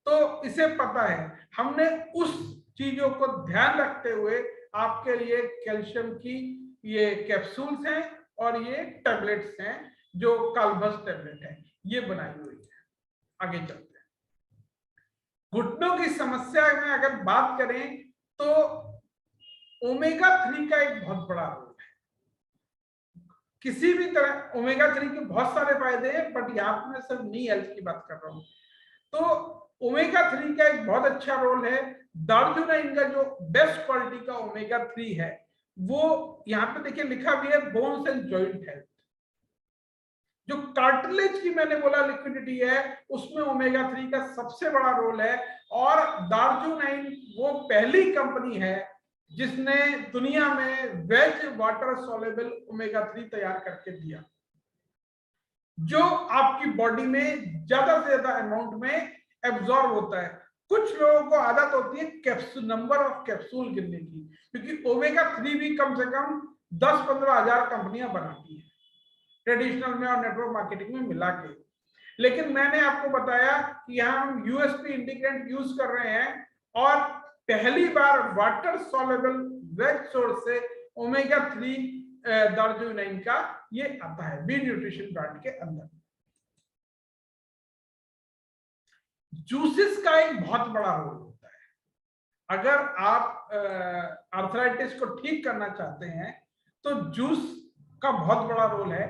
तो इसे पता है। हमने उस चीजों को ध्यान रखते हुए आपके लिए कैल्शियम की ये कैप्सूल्स हैं और ये टैबलेट्स हैं, जो काल्भस टैबलेट है, ये बनाई हुई है। आगे चलते हैं, घुटनों की समस्या में अगर बात करें तो ओमेगा 3 का एक बहुत बड़ा रोल है। किसी भी तरह ओमेगा 3 के बहुत सारे फायदे हैं, बट यहाँ पर मैं सिर्फ नी हेल्थ की बात कर रहा हूँ। तो ओमेगा 3 का एक बहुत अच्छा रोल है। दार्जुनाइन का जो बेस्ट क्वालिटी का ओमेगा 3 है, वो यहाँ पे देखिए लिखा भी है बोन्स एंड जॉइंट हेल्थ। जो कार्टिलेज की मैंने बोला लिक्विडिटी है, उसमें ओमेगा 3 का सबसे बड़ा रोल है। और दार्जुनाइन वो पहली कंपनी है जिसने दुनिया में वेज वाटर सोलेबल ओमेगा 3 तैयार करके दिया, जो आपकी बॉडी में ज्यादा से ज्यादा अमाउंट में एब्जॉर्ब होता है। कुछ लोगों को आदत होती है कैप्सूल, नंबर ऑफ कैप्सूल गिनने की, क्योंकि ओमेगा 3 भी कम से कम 10-15 हजार कंपनियां बनाती हैं ट्रेडिशनल में और नेटवर्क मार्केटिंग में मिला के। लेकिन मैंने आपको बताया कि यहाँ हम यूएसपी इंटीग्रेंट यूज कर रहे हैं, और पहली बार वाटर सॉल्युबल वेज सोर्स से ओमेगा 3 दार्जिलिंग का ये आता है बी न्यूट्रिशन ब्रांड के अंदर। जूसेस का एक बहुत बड़ा रोल होता है। अगर आप आर्थराइटिस को ठीक करना चाहते हैं तो जूस का बहुत बड़ा रोल है।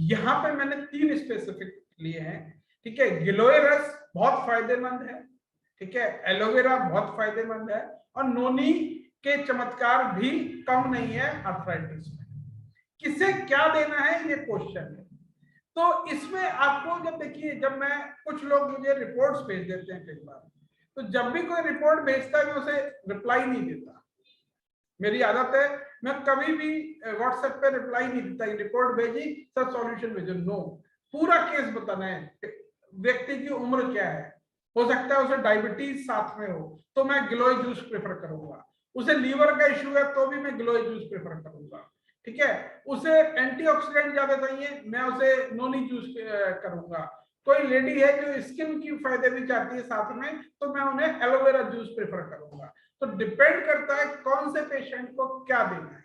यहां पे मैंने 3 स्पेसिफिक लिए हैं, ठीक है। गिलोय रस बहुत फायदेमंद है, ठीक है। एलोवेरा बहुत फायदेमंद है, और नोनी के चमत्कार भी कम नहीं है आर्थराइटिस में। किसे क्या देना है ये क्वेश्चन है। तो इसमें आपको जब देखिए, जब मैं कुछ लोग मुझे रिपोर्ट्स भेज देते हैं कई बार, तो जब भी कोई रिपोर्ट भेजता है मैं उसे रिप्लाई नहीं देता। मेरी आदत है, मैं कभी भी व्हाट्सएप पे रिप्लाई नहीं देता। रिपोर्ट भेजी सर सॉल्यूशन भेजो, नो। पूरा केस बताना है, व्यक्ति की उम्र क्या है, हो सकता है उसे डायबिटीज साथ में हो तो मैं गिलोय जूस प्रेफर करूंगा, उसे लीवर का इश्यू है तो भी मैं गिलोय जूस प्रेफर करूंगा, ठीक है। उसे एंटीऑक्सीडेंट ज्यादा चाहिए, मैं उसे नोनी जूस करूंगा। कोई लेडी है जो स्किन की फायदे भी चाहती है साथ में, तो मैं उन्हें एलोवेरा जूस प्रेफर करूंगा। तो डिपेंड करता है कौन से पेशेंट को क्या देना है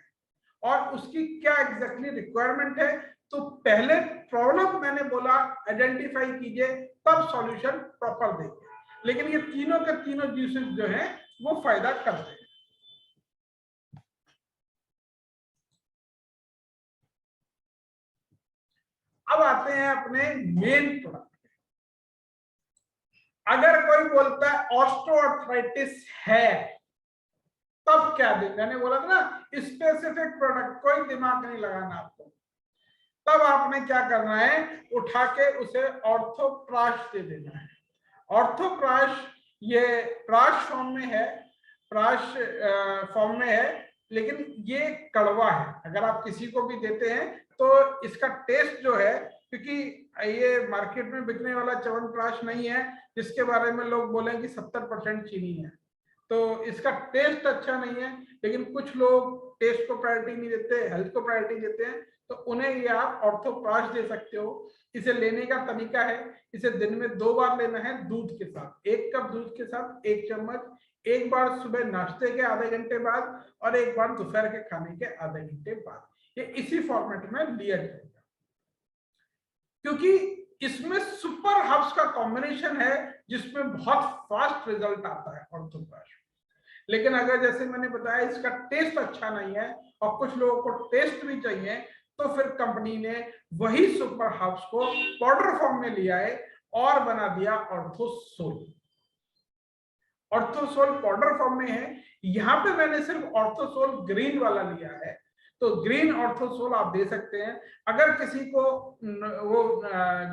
और उसकी क्या एग्जैक्टली रिक्वायरमेंट है। तो पहले प्रॉब्लम मैंने बोला आइडेंटिफाई कीजिए, तब सॉल्यूशन प्रॉपर देंगे। लेकिन ये तीनों के तीनों जूसेस जो हैं वो फायदा करते हैं। अब आते हैं अपने मेन प्रोडक्ट। अगर कोई बोलता है ऑस्टियोआर्थराइटिस है, तब क्या दे? मैंने बोला था ना, स्पेसिफिक प्रोडक्ट, कोई दिमाग नहीं लगाना आपको। तब आपने क्या करना है, उठा के उसे ऑर्थोप्राश दे देना है। ऑर्थोप्राश ये प्राश फॉर्म में है, प्राश फॉर्म में है, लेकिन ये कड़वा है। अगर आप किसी को भी देते हैं तो इसका टेस्ट जो है, क्योंकि ये मार्केट में बिकने वाला च्यवनप्राश नहीं है जिसके बारे में लोग बोलें कि 70% चीनी है, तो इसका टेस्ट अच्छा नहीं है। लेकिन कुछ लोग टेस्ट को प्रायोरिटी नहीं देते, हेल्थ को प्रायोरिटी देते हैं, तो उन्हें ये आप ऑर्थोप्राश दे सकते हो। इसे लेने का तरीका है, इसे दिन में 2 बार लेना है दूध के साथ। 1 कप दूध के साथ 1 चम्मच, एक बार सुबह नाश्ते के आधे घंटे बाद और एक बार दोपहर के खाने के आधे घंटे बाद। ये इसी फॉर्मेट में लिया जाएगा, क्योंकि इसमें सुपर हर्ब्स का कॉम्बिनेशन है जिसमें बहुत फास्ट रिजल्ट आता है ऑर्थोप्राश। लेकिन अगर जैसे मैंने बताया इसका टेस्ट अच्छा नहीं है और कुछ लोगों को टेस्ट भी चाहिए, तो फिर कंपनी ने वही सुपर हर्ब्स को पाउडर फॉर्म में लिया है और बना दिया ऑर्थोसोल। ऑर्थोसोल पाउडर फॉर्म में है। यहां पे मैंने सिर्फ ऑर्थोसोल ग्रीन वाला लिया है, तो ग्रीन ऑर्थोसोल आप दे सकते हैं। अगर किसी को वो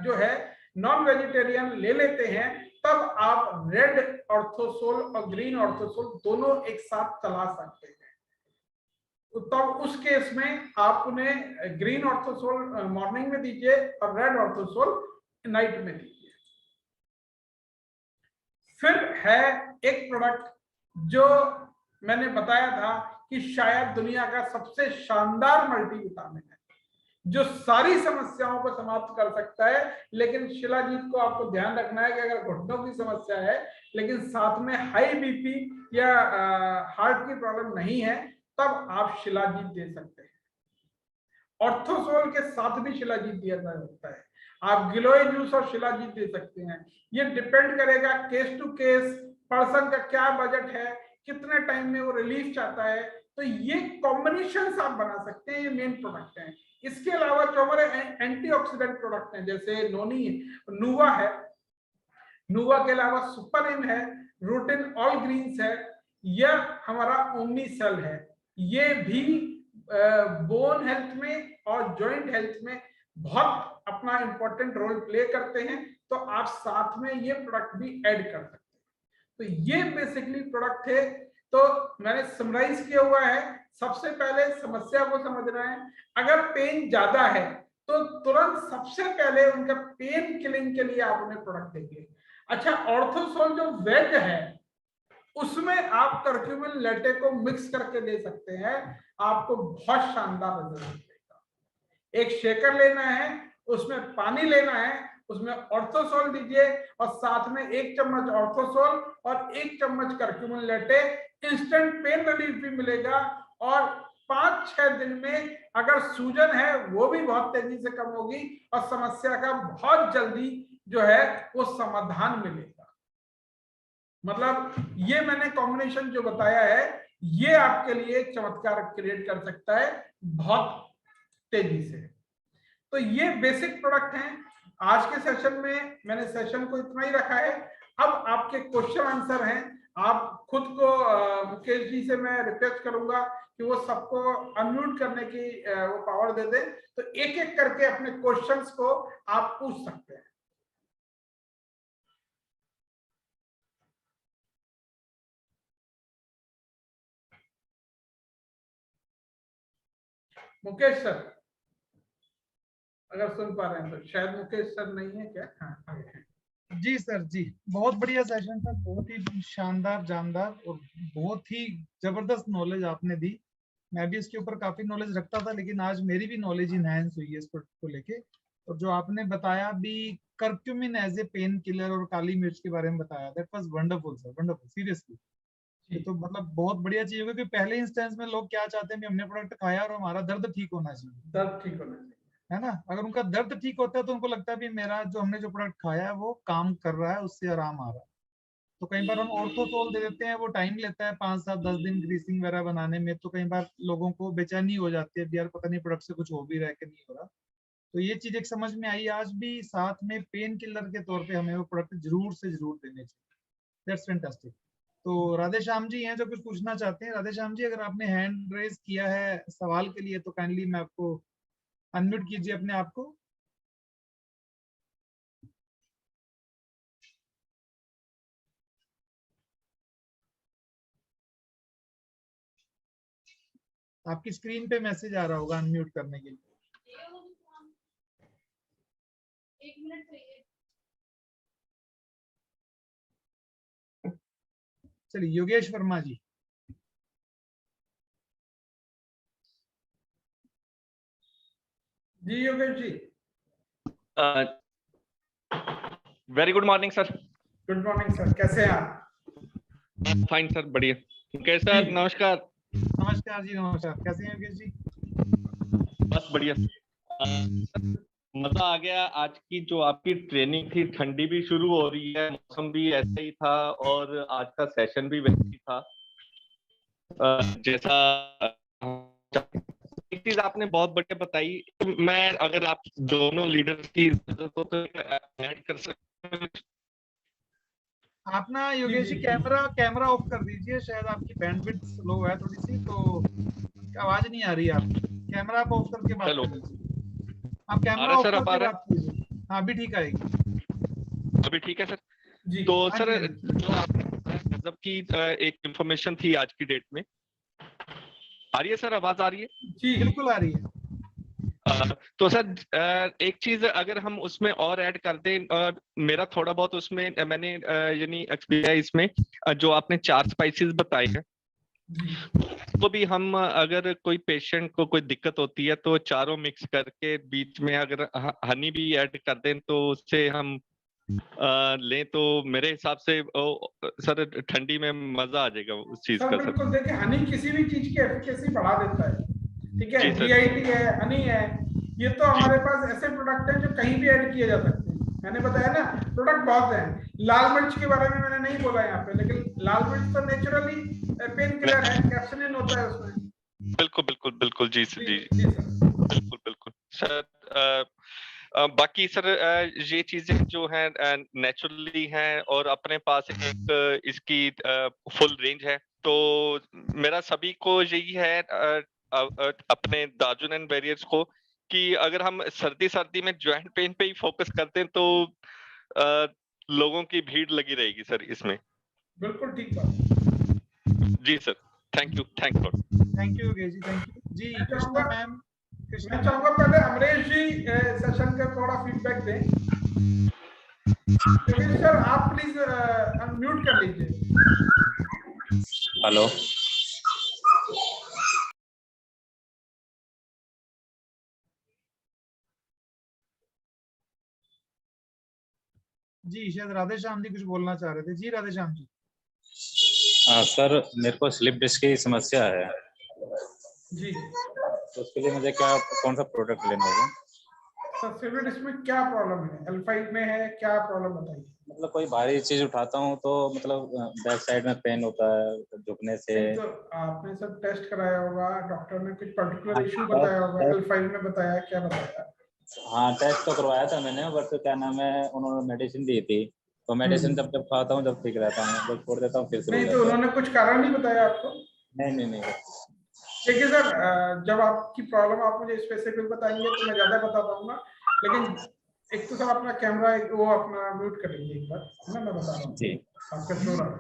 जो है नॉन वेजिटेरियन ले लेते हैं, तब आप रेड ऑर्थोसोल और ग्रीन ऑर्थोसोल दोनों एक साथ चला सकते हैं। तब उस केस में आप उन्हें ग्रीन ऑर्थोसोल मॉर्निंग में दीजिए और रेड ऑर्थोसोल नाइट में दीजिए। फिर है एक प्रोडक्ट जो मैंने बताया था कि शायद दुनिया का सबसे शानदार मल्टीविटामिन है, जो सारी समस्याओं को समाप्त कर सकता है। लेकिन शिलाजीत को आपको ध्यान रखना है कि अगर घुटनों की समस्या है लेकिन साथ में हाई बीपी या हार्ट की प्रॉब्लम नहीं है, तब आप शिलाजीत दे सकते हैं। ऑर्थोसोल के साथ भी शिलाजीत दिया जा सकता है। आप गिलोय जूस और शिलाजीत दे सकते हैं। ये डिपेंड करेगा केस टू केस, पर्सन का क्या बजट है, कितने टाइम में वो रिलीफ चाहता है। तो ये कॉम्बिनेशन आप बना सकते हैं। ये मेन प्रोडक्ट हैं। इसके अलावा जो हमारे एंटीऑक्सीडेंट प्रोडक्ट हैं, जैसे नोनी नुवा है, नुवा के अलावा सुपरइन है, रूटिन ऑल ग्रीन्स है, यह हमारा ओमनीसेल है। ये भी बोन हेल्थ में और जॉइंट हेल्थ में बहुत अपना इंपॉर्टेंट रोल प्ले करते हैं। तो आप साथ में ये प्रोडक्ट भी ऐड कर सकते हैं। तो ये बेसिकली प्रोडक्ट है। तो मैंने समराइज किया हुआ है। सबसे पहले समस्या को समझना है। अगर पेन ज्यादा है तो तुरंत सबसे पहले उनका पेन किलिंग के लिए आप उन्हें प्रोडक्ट देंगे। अच्छा, ऑर्थोसोल जो वेज है उसमें आप कर्क्यूमिन लेटे को मिक्स करके दे सकते हैं, आपको बहुत शानदार रिजल्ट मिलेगा। एक शेकर लेना है, उसमें पानी लेना है, उसमें ऑर्थोसोल दीजिए और साथ में 1 चम्मच ऑर्थोसोल और 1 चम्मच कर्क्यूमिन लेटे इंस्टेंट पेन रिलीफ भी मिलेगा, और 5-6 दिन में अगर सूजन है वो भी बहुत तेजी से कम होगी और समस्या का बहुत जल्दी जो है वो समाधान मिलेगा। मतलब ये मैंने कॉम्बिनेशन जो बताया है ये आपके लिए चमत्कार क्रिएट कर सकता है बहुत तेजी से। तो ये बेसिक प्रोडक्ट हैं। आज के सेशन में मैंने सेशन को इतना ही रखा है। अब आपके क्वेश्चन आंसर हैं। आप खुद को मुकेश जी से मैं रिक्वेस्ट करूंगा कि वो सबको अनम्यूट करने की वो पावर दे दें, तो एक एक करके अपने क्वेश्चंस को आप पूछ सकते हैं। मुकेश सर अगर सुन पा रहे हैं तो, शायद मुकेश सर नहीं है क्या? हाँ आगे हैं। जी सर जी, बहुत बढ़िया सेशन था, बहुत ही शानदार जानदार और बहुत ही जबरदस्त नॉलेज आपने दी। मैं भी इसके ऊपर काफी नॉलेज रखता था, लेकिन आज मेरी भी नॉलेज इनहैंस हुई है इस प्रोडक्ट को लेके। और जो आपने बताया भी curcumin as a pain killer और काली मिर्च के बारे में बताया, that was wonderful sir, wonderful seriously. ये तो मतलब बहुत बढ़िया चीज है, क्योंकि पहले इंस्टेंस में लोग क्या चाहते हैं कि हमने प्रोडक्ट खाया और हमारा दर्द ठीक होना चाहिए, दर्द ठीक होना चाहिए, है ना। अगर उनका दर्द ठीक होता है तो उनको लगता है भी मेरा जो हमने जो प्रोडक्ट खाया है वो काम कर रहा है, उससे आराम आ रहा है। तो कई बार हम ऑर्थोसोल दे देते हैं, वो टाइम लेता है 5-7-10 दिन ग्रीसिंग वगैरह बनाने में, तो कई बार लोगों को बेचैनी हो जाती है यार पता नहीं प्रोडक्ट से कुछ हो भी रहा है कि नहीं हो रहा। तो ये चीज एक समझ में आई आज भी, साथ में पेन किलर के तौर पे हमें वो प्रोडक्ट जरूर से जरूर देने चाहिए। That's fantastic. तो राधे श्याम जी हैं जो कुछ पूछना चाहते हैं। राधे श्याम जी, अगर आपने हैंड रेज किया है सवाल के लिए तो काइंडली मैं आपको अनम्यूट कीजिए अपने आप को। आपकी स्क्रीन पे मैसेज आ रहा होगा अनम्यूट करने के लिए। चलिए योगेश वर्मा जी। जी Yogesh ji. Very good morning sir. Good morning sir, कैसे हैं आप? फाइन सर, बढ़िया। ओके सर, नमस्कार। नमस्कार जी, नमस्कार। कैसे हैं योगेश जी? बस बढ़िया। मजा आ गया। आज की जो आपकी ट्रेनिंग थी, ठंडी भी शुरू हो रही है, मौसम भी ऐसा ही था और आज का सेशन भी वैसे ही था जैसा। एक चीज आपने बहुत बढ़िया बताई, मैं अगर आप दोनों लीडर्स की इजाजत हो तो ऐड कर सकते हैं। आप ना योगेश जी कैमरा ऑफ कर दीजिए, शायद आपकी बैंडविड्थ स्लो है थोड़ी सी, तो आवाज नहीं आ रही है आपकी। कैमरा आप ऑफ करके बात कर लीजिए। आप कैमरा ऑफ करके बात कीजिए। हाँ अभी ठीक आएगी। अभी ठीक है सर जी। तो सर जो गजब की एक इंफॉर्मेशन थी आज की डेट में। आ रही है सर, आवाज आ रही है? जी बिल्कुल आ रही है। तो सर एक चीज अगर हम उसमें और ऐड कर दें, मेरा थोड़ा बहुत उसमें मैंने यानी एक्सपीरियंस इसमें जो आपने 4 स्पाइसेस बताए हैं, वो भी हम अगर कोई पेशेंट को कोई दिक्कत होती है तो चारों मिक्स करके बीच में अगर हनी भी ऐड कर दें तो उससे हम लें तो मेरे हिसाब से सर ठंडी में मजा आ जाएगा उस चीज सर का। बिल्कुल, देखिए हनी किसी भी चीज की एफिकेसी बढ़ा देता है, ठीक है। जी सर। DIT है, हनी है, ये तो हमारे पास ऐसे प्रोडक्ट हैं जो कहीं भी ऐड किए जा सकते हैं। मैंने बताया ना प्रोडक्ट बहुत हैं। लाल मिर्च के बारे में मैंने नहीं बोला यहाँ पे, लेकिन लाल मिर्च तो नेचुरली पेन किलर है, कैप्सिलिन होता है उसमें। बिल्कुल बिल्कुल बिल्कुल जी सर, जी जी सर। बिल्कुल बिल्कुल सर। बाकी सर ये चीजें जो हैं नेचुरली हैं और अपने पास एक इसकी फुल रेंज है। तो मेरा सभी को यही है अपने दार्जुन एंड बैरियर्स को कि अगर हम सर्दी में ज्वाइंट पेन पे ही फोकस करते हैं तो लोगों की भीड़ लगी रहेगी सर इसमें। बिल्कुल ठीक बात। जी sir, thank you, thank god. Thank you Yogesh ji, thank you जी। कृष्णा मैम, मैं चाहूंगा पहले अमरेश जी सेशन का थोड़ा फीडबैक दें। योगेश सर आप प्लीज अनम्यूट कर लीजिए। हेलो। जी शायद राधे श्याम जी कुछ बोलना चाह रहे थे। जी राधे श्याम जी। सर मेरे को स्लिप डिस्क की समस्या है, जी तो उसके लिए मुझे कौन सा प्रोडक्ट लेना होगा? सर, सिविल इसमें क्या प्रॉब्लम है? L5 में है, क्या प्रॉब्लम बताइए। मतलब कोई भारी चीज उठाता हूँ तो मतलब बैक साइड में पेन होता है झुकने से। नहीं तो आपने सब टेस्ट कराया होगा, डॉक्टर ने कुछ पर्टिकुलर हाँ, इशू बताया होगा, L5 में बताया, क्या बताया? हाँ टेस्ट तो करवाया था मैंने, बट क्या नाम है, उन्होंने मेडिसिन दी थी, तो मेडिसिन जब जब खाता हूँ जब ठीक रहता है, जब छोड़ देता हूँ फिर से हो नहीं तो जाता है। उन्होंने कुछ कारण नहीं बताया आपको? नहीं। देखिए सर, जब आपकी प्रॉब्लम आप मुझे स्पेसिफिक बताएंगे तो मैं ज्यादा बता पाऊंगा, लेकिन एक तो सर अपना कैमरा वो अपना म्यूट कर लीजिए एक बार, है ना, मैं बता रहा हूँ। जी आपका शोर आ रहा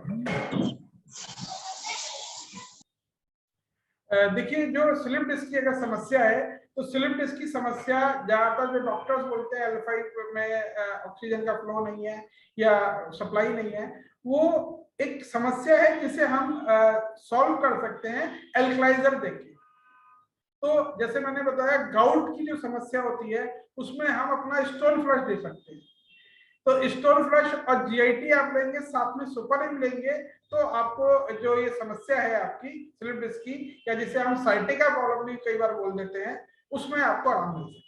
है। देखिए, जो स्लिप डिस्क की अगर समस्या है तो स्लिप डिस्क की समस्या ज्यादातर जो डॉक्टर्स बोलते हैं L5 में ऑक्सीजन का फ्लो नहीं है या सप्लाई नहीं है, वो एक समस्या है जिसे हम सॉल्व कर सकते हैं एल्कलाइजर देके। तो जैसे मैंने बताया, गाउट की जो समस्या होती है उसमें हम अपना स्टोन फ्लश दे सकते हैं। तो स्टोन फ्लश और जीआईटी आप लेंगे, साथ में सुपरइम लेंगे, तो आपको जो ये समस्या है आपकी स्लिप डिस्क की, या जिसे हम साइटिका प्रॉब्लम भी कई बार बोल देते हैं, उसमें आपको आराम मिल सकता है।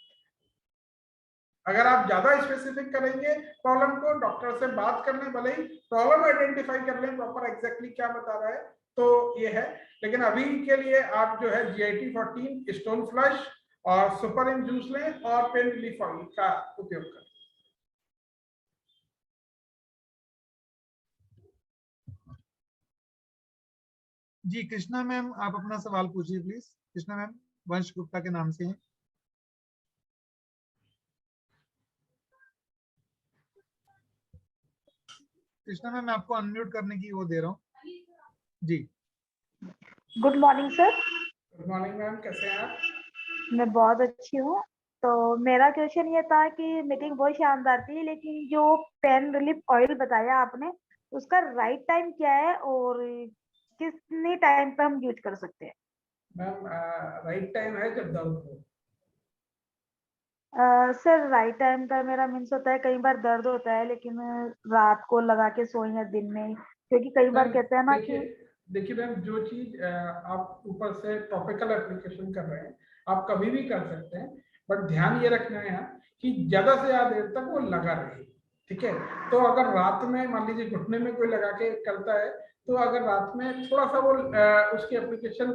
अगर आप ज्यादा स्पेसिफिक करेंगे प्रॉब्लम को, डॉक्टर से बात करने, भले ही प्रॉब्लम आइडेंटिफाई कर लें प्रॉपर एग्जैक्टली क्या बता रहा है, तो ये है। लेकिन अभी के लिए आप जो है GIT 14, स्टोन फ्लश और सुपरइम जूस लें और पेन रिलीफ ऑयल का उपयोग करें। जी कृष्णा मैम, आप अपना सवाल पूछिए प्लीज। कृष्णा मैम वंश गुप्ता के नाम से हैं। कृष्णा मैम, मैं आपको अनम्यूट करने की वो दे रहा हूँ जी। Good morning sir. Good morning ma'am, कैसे हैं आप? मैं बहुत अच्छी हूँ। तो मेरा क्वेश्चन ये था कि मीटिंग बहुत शानदार थी, लेकिन जो पेन रिलीफ ऑयल बताया आपने, उसका राइट टाइम क्या है और कितने टाइम पे हम यूज कर सकते हैं? मैम, राइट टाइम है जब दर्द हो। सर, राइट टाइम का मेरा मीन्स होता है, कई बार दर्द होता है लेकिन रात को लगा के सोए हैं दिन में, क्योंकि कई बार मैम कहते हैं ना कि देखिए मैम, जो चीज आप ऊपर से टॉपिकल एप्लीकेशन कर रहे हैं, आप कभी भी कर सकते हैं, बट ध्यान ये रखना है यहाँ कि ज्यादा से ज्यादा देर तक वो लगा रहे। ठीक है, तो अगर रात में मान लीजिए घुटने में कोई लगा के करता है, तो अगर रात में थोड़ा सा वो उसकी एप्लीकेशन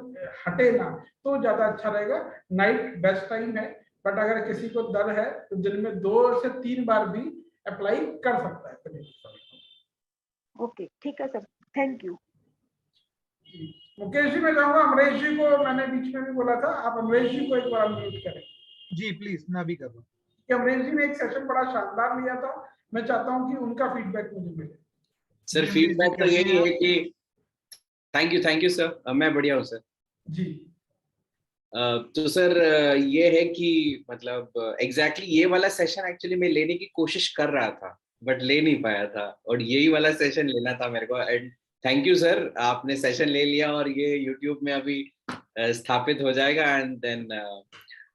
हटे ना, तो ज्यादा अच्छा रहेगा। नाइट बेस्ट टाइम है, बट अगर किसी को दर्द है तो दिन में 2 से 3 बार भी अप्लाई कर सकता है। ओके ठीक है sir, thank you. Mukesh ji, मैं चाहूंगा अमरेश जी को, मैंने बीच में भी बोला था, आप अमरेश जी को एक बार म्यूट करें। जी प्लीज, मैं अभी कर रहा हूँ। कि अमरेश जी ने एक सेशन बड़ा शानदार लिया था, मैं चाहता हूं कि उनका फीडबैक मुझे मिले। सर जी, फीडबैक तो कैसे यही हैं है कि थैंक यू सर, मैं बढ़िया हूँ सर। जी तो सर ये है कि मतलब एग्जैक्टली ये वाला सेशन एक्चुअली मैं लेने की कोशिश कर रहा था, बट ले नहीं पाया था, और यही वाला सेशन लेना था मेरे को। एंड थैंक यू सर, आपने सेशन ले लिया और ये यूट्यूब में अभी स्थापित हो जाएगा। एंड देन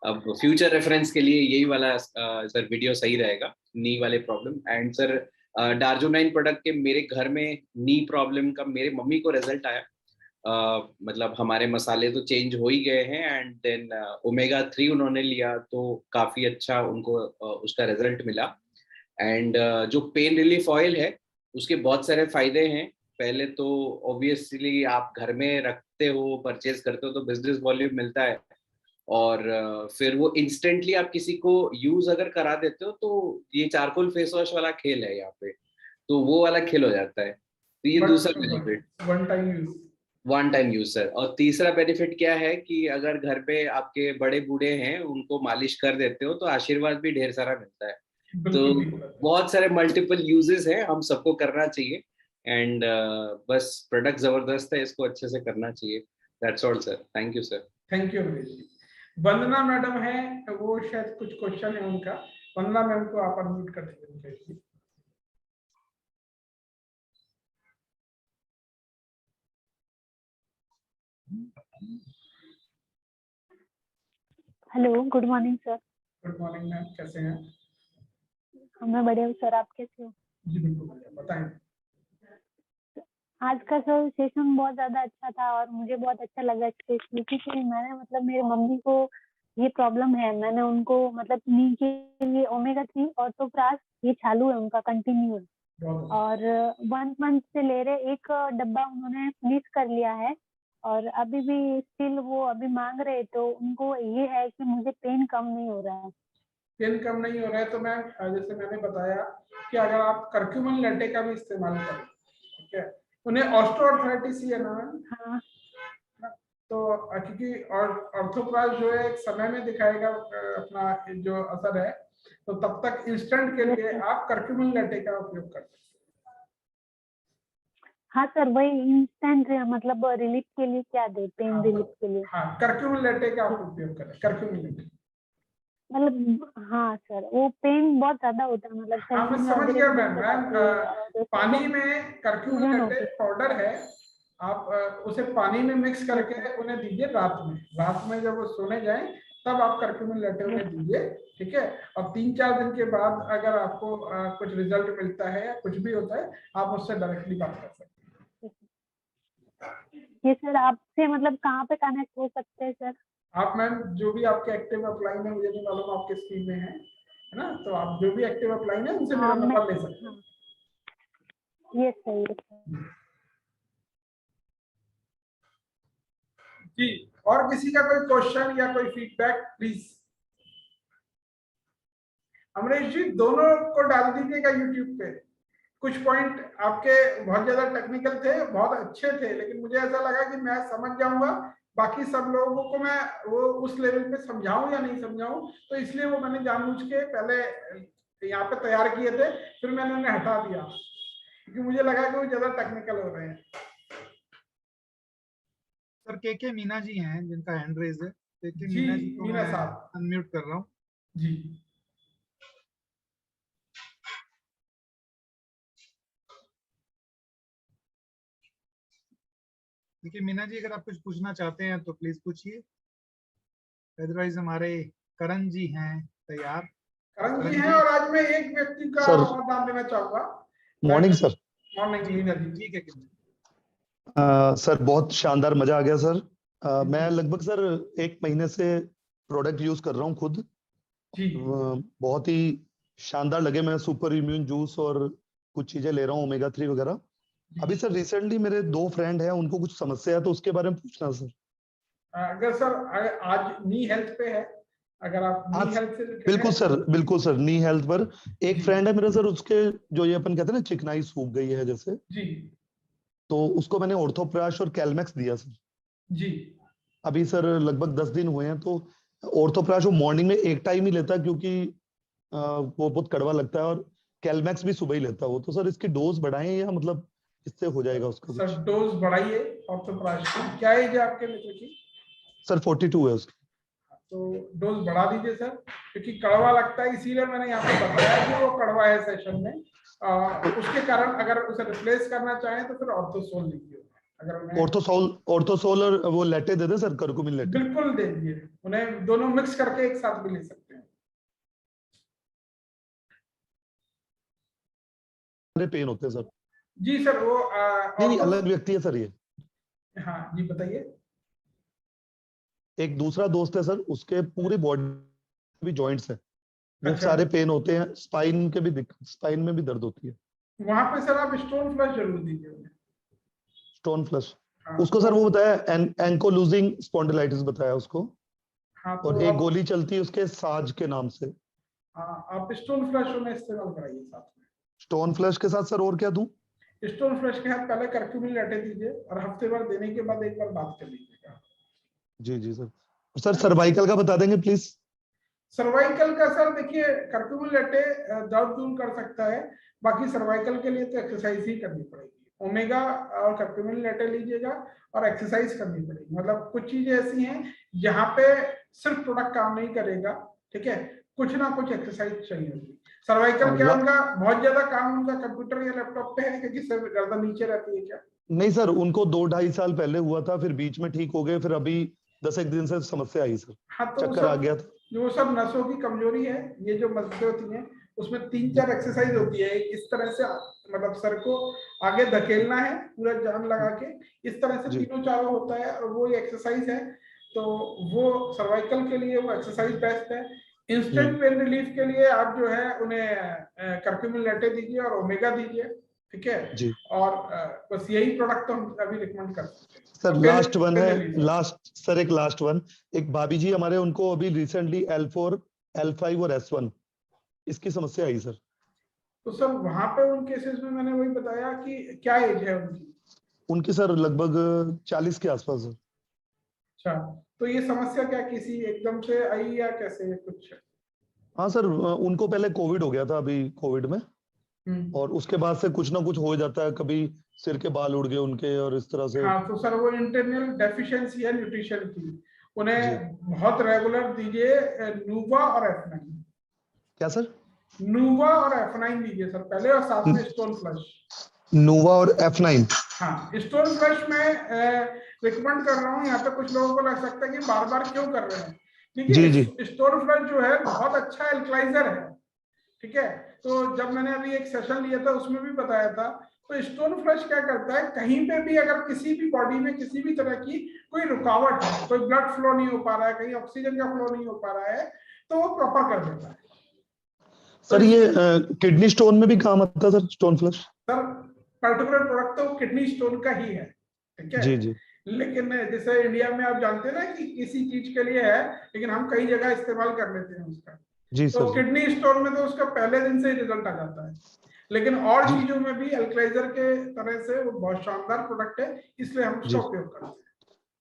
अब फ्यूचर रेफरेंस के लिए यही वाला सर वीडियो सही रहेगा, नी वाले प्रॉब्लम। एंड सर डार्जोनाइन प्रोडक्ट के मेरे घर में नी प्रॉब्लम का मेरे मम्मी को रिजल्ट आया। मतलब हमारे मसाले तो चेंज हो ही गए हैं, एंड देन ओमेगा 3 उन्होंने लिया तो काफी अच्छा उनको उसका रिजल्ट मिला। एंड जो पेन रिलीफ ऑयल है उसके बहुत सारे फायदे हैं। पहले तो ऑब्वियसली आप घर में रखते हो, परचेज करते हो तो बिजनेस वॉल्यूम मिलता है, और फिर वो इंस्टेंटली आप किसी को यूज अगर करा देते हो तो ये चारकोल फेस वॉश वाला खेल है यहाँ पे, तो वो वाला खेल हो जाता है। तो ये दूसरा benefit, one time use. One time use sir. और तीसरा बेनिफिट क्या है कि अगर घर पे आपके बड़े बूढ़े हैं उनको मालिश कर देते हो तो आशीर्वाद भी ढेर सारा मिलता है। तो बिल्कुल ठीक है। बहुत सारे मल्टीपल यूजेस हैं, हम सबको करना चाहिए। एंड बस प्रोडक्ट जबरदस्त है, इसको अच्छे से करना चाहिए। That's all sir, thank you sir. Thank you Amresh ji. Vandana madam है, वो शायद कुछ क्वेश्चन है उनका। वंदना मैम को आप अनम्यूट कर दीजिए Mukesh ji. Hello, good morning sir. Good morning ma'am, कैसे हैं? मैं बढ़िया हूँ सर, आप कैसे हो? जी बिल्कुल बढ़िया, बताएं। आज का सर सेशन बहुत ज्यादा अच्छा था और मुझे बहुत अच्छा लगा स्पेशली क्योंकि मैंने मतलब मेरे मम्मी को ये प्रॉब्लम है, मैंने उनको मतलब नी के लिए ओमेगा 3 ऑर्थोप्रास ये चालू है उनका कंटिन्यू और 1 मंथ से ले रहे, एक डब्बा उन्होंने फिनिश कर लिया है और अभी भी स्टिल वो अभी मांग रहे, तो उनको ये है कि मुझे पेन कम नहीं हो रहा है। पेन कम नहीं हो रहा है तो मैं जैसे मैंने बताया कि अगर आप कर्क्यूमिन लैटे का भी इस्तेमाल करें, ठीक है, उन्हें ऑस्टियोआर्थराइटिस ही है ना मैम? हाँ तो क्योंकि ऑर्थोप्रास जो है एक समय में दिखाएगा अपना जो असर है, तो तब तक इंस्टेंट के लिए आप कर्क्यूमिन लैटे का उपयोग कर सकते हैं। हाँ सर, वही इंस्टेंट मतलब रिलीफ के लिए क्या दे, पेन रिलीफ के लिए? हाँ, कर्क्यूमिन लैटे का आप उपयोग करें, कर्क्यूमिन लैटे। मतलब हाँ सर, वो पेन बहुत ज्यादा होता है, मतलब हाँ मैं समझ गया मैम। पानी में कर्क्यूमिन लैटे पाउडर है, आप उसे पानी में मिक्स करके उन्हें दीजिए रात में जब वो सोने जाएं तब आप कर्क्यूमिन लैटे उन्हें दीजिए, ठीक है। और 3-4 दिन के बाद अगर आपको कुछ रिजल्ट मिलता है या कुछ भी होता है, आप उससे डायरेक्टली बात कर सकते हैं। ये सर आपसे मतलब कहाँ पे कनेक्ट हो सकते हैं सर? आप मैम जो भी आपके एक्टिव अपलाइन है, मुझे नहीं मालूम आपके स्कीम में है ना, तो आप जो भी एक्टिव अपलाइन है उनसे मेरा नंबर ले सकते हैं। ये सही है जी। और किसी का कोई क्वेश्चन या कोई फीडबैक प्लीज? अमरीश जी दोनों को डाल दीजिएगा यूट्यूब पे। कुछ पॉइंट आपके बहुत ज्यादा टेक्निकल थे, बहुत अच्छे थे, लेकिन मुझे ऐसा लगा कि मैं समझ जाऊंगा, बाकी सब लोगों को मैं वो उस लेवल पे समझाऊं या नहीं समझाऊं, तो इसलिए वो मैंने जानबूझ के पहले यहाँ पे तैयार किए थे, फिर मैंने उन्हें हटा दिया क्योंकि मुझे लगा कि वो ज्यादा टेक्निकल हो रहे हैं। सर के मीना जी हैं जिनका हैंड रेज है, के जी मीना जी को मीना मैं साहब अनम्यूट कर रहा हूँ। जी। देखिए मीना जी, अगर आप कुछ पूछना चाहते हैं तो प्लीज पूछिए, अदरवाइज हमारे करण जी हैं तैयार। करण जी हैं, और आज मैं एक व्यक्ति का और नाम लेना चाहूंगा। Morning sir. Morning Meena ji. ठीक है सर बहुत शानदार, मजा आ गया सर। मैं लगभग सर 1 महीने से प्रोडक्ट यूज कर रहा हूँ खुद। जी। बहुत ही शानदार लगे। मैं सुपर इम्यून जूस और कुछ चीजें ले रहा हूँ, ओमेगा 3 वगैरह। अभी सर रिसेंटली मेरे 2 फ्रेंड हैं, उनको कुछ समस्या है तो उसके बारे में पूछना सर। अगर सर आज नी हेल्थ पे है, अगर आप नी हेल्थ से बिल्कुल सर नी हेल्थ पर एक फ्रेंड है मेरा सर, उसके जो ये अपन कहते हैं ना चिकनाई सूख गई है जैसे जी, तो उसको मैंने ऑर्थोप्राश और कैलमैक्स दिया सर जी। अभी सर लगभग 10 दिन हुए हैं। तो ऑर्थोप्राश वो मॉर्निंग में एक टाइम ही लेता है क्योंकि वो बहुत कड़वा लगता है, और कैलमैक्स भी सुबह ही लेता है वो। तो सर इसकी डोज बढ़ाएं या मतलब इससे हो जाएगा उसका सर कुछ? डोज बढ़ाइए ऑर्थोप्राश की। क्या एज है आपके मित्र की? सर 42 है उसकी। तो डोज बढ़ा दीजिए सर, क्योंकि कड़वा लगता है, इसीलिए मैंने यहाँ पे बताया कि वो कड़वा है सेशन में। उसके कारण अगर उसे रिप्लेस करना चाहें तो फिर ऑर्थोसोल लीजिए। अगर ऑर्थोसोल और वो लेटे दे दे सर, कर्कुमिन लेटे। बिल्कुल दे दीजिए, उन्हें दोनों मिक्स करके एक साथ भी ले सकते हैं। पेन होते हैं सर। जी सर, वो नहीं अलग व्यक्ति है सर ये। हाँ जी बताइए। एक दूसरा दोस्त है सर, उसके पूरी बॉडी भी जॉइंट्स है, वो अच्छा। सारे पेन होते हैं, स्पाइन में भी दर्द होती है। वहां पे सर आप स्टोन फ्लश जरूर दीजिए उन्हें। स्टोन फ्लश हाँ, उसको सर वो बताया एंकोलूजिंग स्पॉन्डिलाइटिस बताया उसको। हाँ, तो और एक गोली चलती है उसके साज के नाम से। हाँ, आप स्टोन फ्लश उन्हें इस्तेमाल कराइए साथ में। स्टोन फ्लश के साथ सर और क्या दूं? स्टोन फ्लश के साथ पहले कर्क्यूमिन लेटे दीजिए और हफ्ते भर देने के बाद एक बार बात कर लीजिएगा। जी सर। सर सर्वाइकल का बता देंगे प्लीज। सर्वाइकल का सर देखिए, कर्क्यूमिन लेटे दर्द दूर कर सकता है, बाकी सर्वाइकल के लिए तो एक्सरसाइज ही करनी पड़ेगी। ओमेगा और कर्क्यूमिन लेटे लीजिएगा और एक्सरसाइज करनी पड़ेगी। मतलब कुछ चीजें ऐसी हैं जहाँ पे सिर्फ प्रोडक्ट काम नहीं करेगा, ठीक है, कुछ ना कुछ एक्सरसाइज चाहिए होगी। सर्वाइकल क्या उनका बहुत ज्यादा काम उनका कंप्यूटर या लैपटॉप पे है, क्योंकि सिर गर्दन नीचे रहती है क्या? नहीं सर, उनको 2-2.5 साल पहले हुआ था, फिर बीच में ठीक हो गए, फिर अभी 10 दिन से समस्या आई सर। हाँ, तो चक्कर आ गया था। जो सब नसों की कमजोरी है, ये जो मसले होती हैं उसमें 3-4 एक्सरसाइज होती है। इस तरह से मतलब सर को आगे धकेलना है पूरा जान लगा के, इस तरह से तीनों चारों होता है और वो एक्सरसाइज है। तो वो सर्वाइकल के लिए वो एक्सरसाइज बेस्ट है। इंस्टेंट पेन रिलीफ के लिए आप जो है उन्हें कर्क्यूमिन लेटे दीजिए और ओमेगा दीजिए, ठीक है जी। और बस यही प्रोडक्ट तो हम अभी रिकमेंड कर सकते हैं सर। और लास्ट वन है, रिलीफ। लास्ट सर एक लास्ट वन, एक भाभी जी हमारे, उनको अभी रिसेंटली L4, L5 और S1 इसकी समस्या आई सर। तो सर वहां पे उन केसेस में मैंने वही बताया कि क्या एज है उनकी? उनकी सर लगभग 40 के आसपास है। अच्छा, तो ये समस्या क्या किसी एकदम से आई या कैसे कुछ? हाँ सर, उनको पहले कोविड हो गया था, अभी कोविड में, और उसके बाद से कुछ ना कुछ हो जाता है, कभी सिर के बाल उड़ गए उनके और इस तरह से। हाँ, तो सर वो इंटरनल डेफिशिएंसी है न्यूट्रिशन की, उन्हें बहुत रेगुलर दीजिए नूवा और F9। क्या सर? नूवा और F9 दीजिए सर पहले, और साथ में स्टोन फ्लश। नोवा और F9। हाँ, स्टोन फ्लश में रिकमेंड कर रहा हूँ। यहाँ पे कुछ लोगों को लग सकता है कि बार बार क्यों कर रहे हैं, देखिए स्टोन फ्लश जो है बहुत अच्छा एल्कलाइजर है, ठीक है। तो जब मैंने अभी एक सेशन लिया था उसमें भी बताया था, तो स्टोन फ्लश क्या करता है, कहीं पे भी अगर किसी भी बॉडी में किसी भी तरह की कोई रुकावट है, कोई ब्लड फ्लो नहीं हो पा रहा है, कहीं ऑक्सीजन का फ्लो नहीं हो पा रहा है, तो वो प्रॉपर कर देता है। सर ये किडनी स्टोन में भी काम आता है sir stone flush? Sir particular product तो किडनी स्टोन का ही है, ठीक है जी जी। लेकिन जैसे इंडिया में आप जानते हैं ना कि किसी चीज के लिए है, लेकिन हम कई जगह इस्तेमाल कर लेते हैं उसका। जी तो सर। किडनी स्टोन में तो उसका पहले दिन से ही रिजल्ट आ जाता है, लेकिन और चीजों में भी एल्कलाइजर के तरह से वो बहुत शानदार प्रोडक्ट है, इसलिए हम उसका उपयोग करते हैं।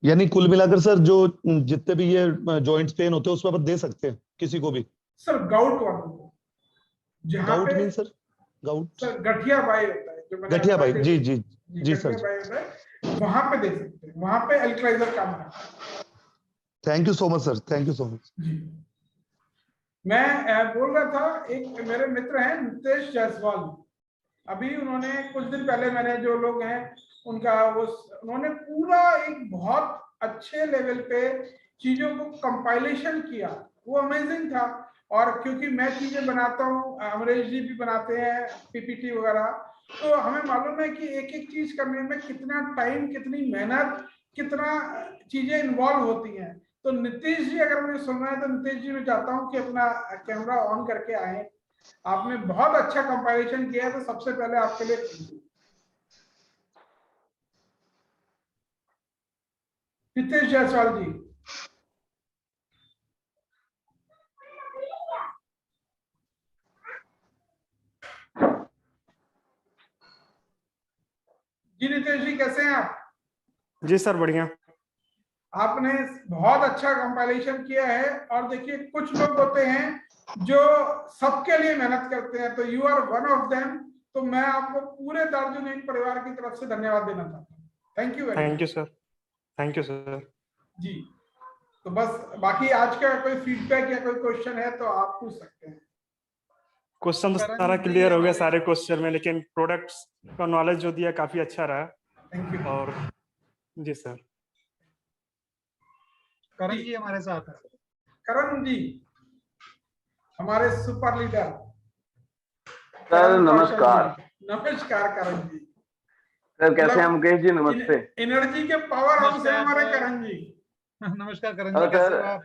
यानी कुल मिलाकर सर जो जितने भी ये जॉइंट्स पेन होते हैं उसमें आप दे सकते हैं किसी को भी? सर गाउट वालों को, जहाँ गाउट पे मीन सर? गाउट सर गठिया बाई होता है, जो मैंने गठिया बाई, जी जी जी सर। गठिया बाई होता है, वहां पे दे सकते हैं, वहां पे एल्कलाइजर काम करता है। Thank you so much sir, thank you so much. मैं बोल रहा था, एक मेरे मित्र हैं नितेश जायसवाल, अभी उन्होंने कुछ दिन पहले, मैंने जो लोग हैं उनका वो, उन्होंने पूरा एक बहुत अच्छे लेवल पे चीजों को कंपाइलेशन किया, वो अमेजिंग था। और क्योंकि मैं चीजें बनाता हूँ, अमरेश जी भी बनाते हैं पीपीटी वगैरह, तो हमें मालूम है कि एक एक चीज करने में कितना टाइम, कितनी मेहनत, कितना चीजें इन्वॉल्व होती हैं। तो नीतीश जी अगर मुझे सुनना है तो नीतीश जी मैं चाहता हूँ कि अपना कैमरा ऑन करके आए, आपने बहुत अच्छा कंपाइलेशन किया है, तो सबसे पहले आपके लिए नीतीश जायसवाल जी। जी नीतीश जी कैसे हैं आप? जी सर बढ़िया। आपने बहुत अच्छा कंपाइलेशन किया है, और देखिए कुछ लोग होते हैं जो सबके लिए मेहनत करते हैं, तो you are one of them. तो मैं आपको पूरे दार्जुन परिवार की तरफ से धन्यवाद देना चाहता हूँ। Thank you very much. Thank you sir, thank you sir जी। तो बस बाकी आज का कोई फीडबैक या कोई क्वेश्चन है तो आप पूछ सकते हैं। क्वेश्चन तो सारा क्लियर हो गया सारे क्वेश्चन में, लेकिन प्रोडक्ट्स का नॉलेज जो दिया काफी अच्छा रहा। Thank you. और जी सर। करण जी हमारे साथ है। करण जी हमारे सुपर लीडर। सर नमस्कार। नमस्कार करण जी। सर कैसे हैं मुकेश जी? नमस्ते। एनर्जी के पावर हाउस है हमारे करण जी। नमस्कार करण जी, कैसे हो आप?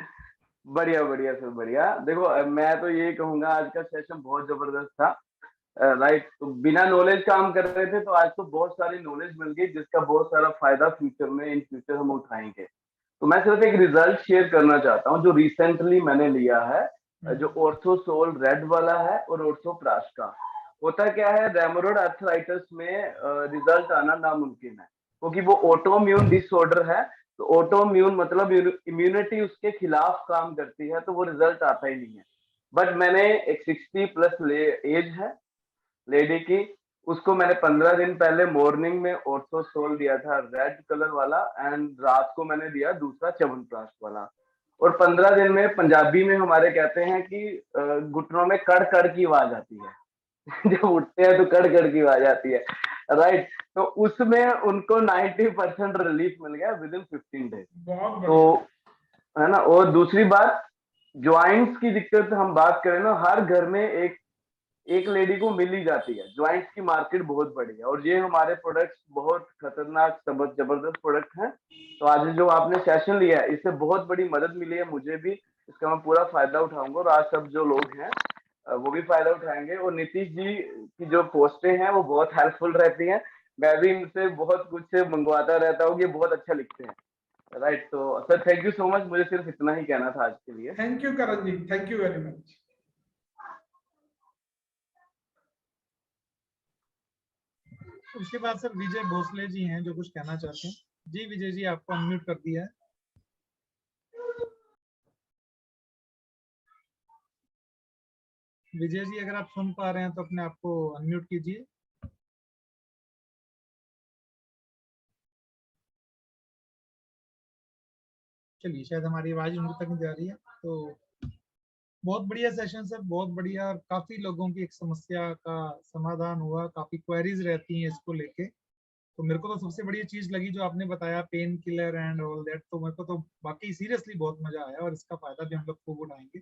बढ़िया बढ़िया सर, बढ़िया। देखो मैं तो ये कहूंगा आज का सेशन बहुत जबरदस्त था, राइट। तो बिना नॉलेज काम कर रहे थे, तो आज तो बहुत सारी नॉलेज मिल गई जिसका बहुत सारा फायदा फ्यूचर में, इन फ्यूचर हम उठाएंगे। तो मैं सिर्फ एक रिजल्ट शेयर करना चाहता हूँ जो रिसेंटली मैंने लिया है, जो ऑर्थोसोल रेड वाला है और ऑर्थोप्राश का। होता क्या है, रेमोरॉयड आर्थराइटिस में रिजल्ट आना नामुमकिन है, क्योंकि वो ऑटोइम्यून डिसऑर्डर है। तो ऑटोइम्यून मतलब इम्यूनिटी उसके खिलाफ काम करती है, तो वो रिजल्ट आता ही नहीं है। बट मैंने एक 60+ एज है लेडी की, उसको मैंने 15 दिन पहले मॉर्निंग में ऑर्थोसोल दिया था रेड कलर वाला, एंड रात को मैंने दिया दूसरा च्यवनप्राश वाला। और 15 दिन में, पंजाबी में हमारे कहते हैं कि घुटनों में कड़ कड़ की आवाज आती है जब उठते हैं तो कड़ कड़ की आवाज आती है, राइट। तो उसमें उनको 90% रिलीफ मिल गया विद इन 15 डेज। तो है ना। और दूसरी बात, ज्वाइंट्स की दिक्कत हम बात करें ना, हर घर में एक एक लेडी को मिल ही जाती है। ज्वाइंट्स की मार्केट बहुत बड़ी है और ये हमारे प्रोडक्ट्स बहुत खतरनाक जबरदस्त प्रोडक्ट हैं। तो आज जो आपने सेशन लिया है इससे बहुत बड़ी मदद मिली है मुझे भी, इसका मैं पूरा फायदा उठाऊंगा और आज सब जो लोग हैं वो भी फायदा उठाएंगे। और नीतीश जी की जो पोस्टें हैं वो बहुत हेल्पफुल रहती हैं, मैं भी इनसे बहुत कुछ मंगवाता रहता हूँ, ये बहुत अच्छा लिखते हैं। राइट, तो sir thank you so much, मुझे सिर्फ इतना ही कहना था आज के लिए। Thank you Karan ji, thank you very much. उसके बाद सर विजय भोसले जी हैं जो कुछ कहना चाहते हैं। जी विजय जी, आपको अनम्यूट कर दिया है। विजय जी अगर आप सुन पा रहे हैं तो अपने आप को अनम्यूट कीजिए। चलिए, शायद हमारी आवाज उन तक नहीं जा रही है। तो बहुत बढ़िया सेशन सर, बहुत बढ़िया। और काफी लोगों की एक समस्या का समाधान हुआ, काफी क्वेरीज रहती हैं इसको लेके। तो मेरे को तो सबसे बढ़िया चीज लगी जो आपने बताया, pain killer and all that. तो मेरे को तो बाकी सीरियसली बहुत मजा आया और इसका फायदा भी हम लोग खूब उठाएंगे।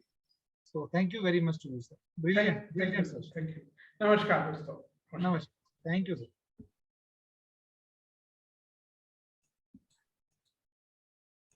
So thank you very much to you sir, brilliant brilliant sir. Thank you, नमस्कार दोस्तों। नमस्कार, थैंक यू सर।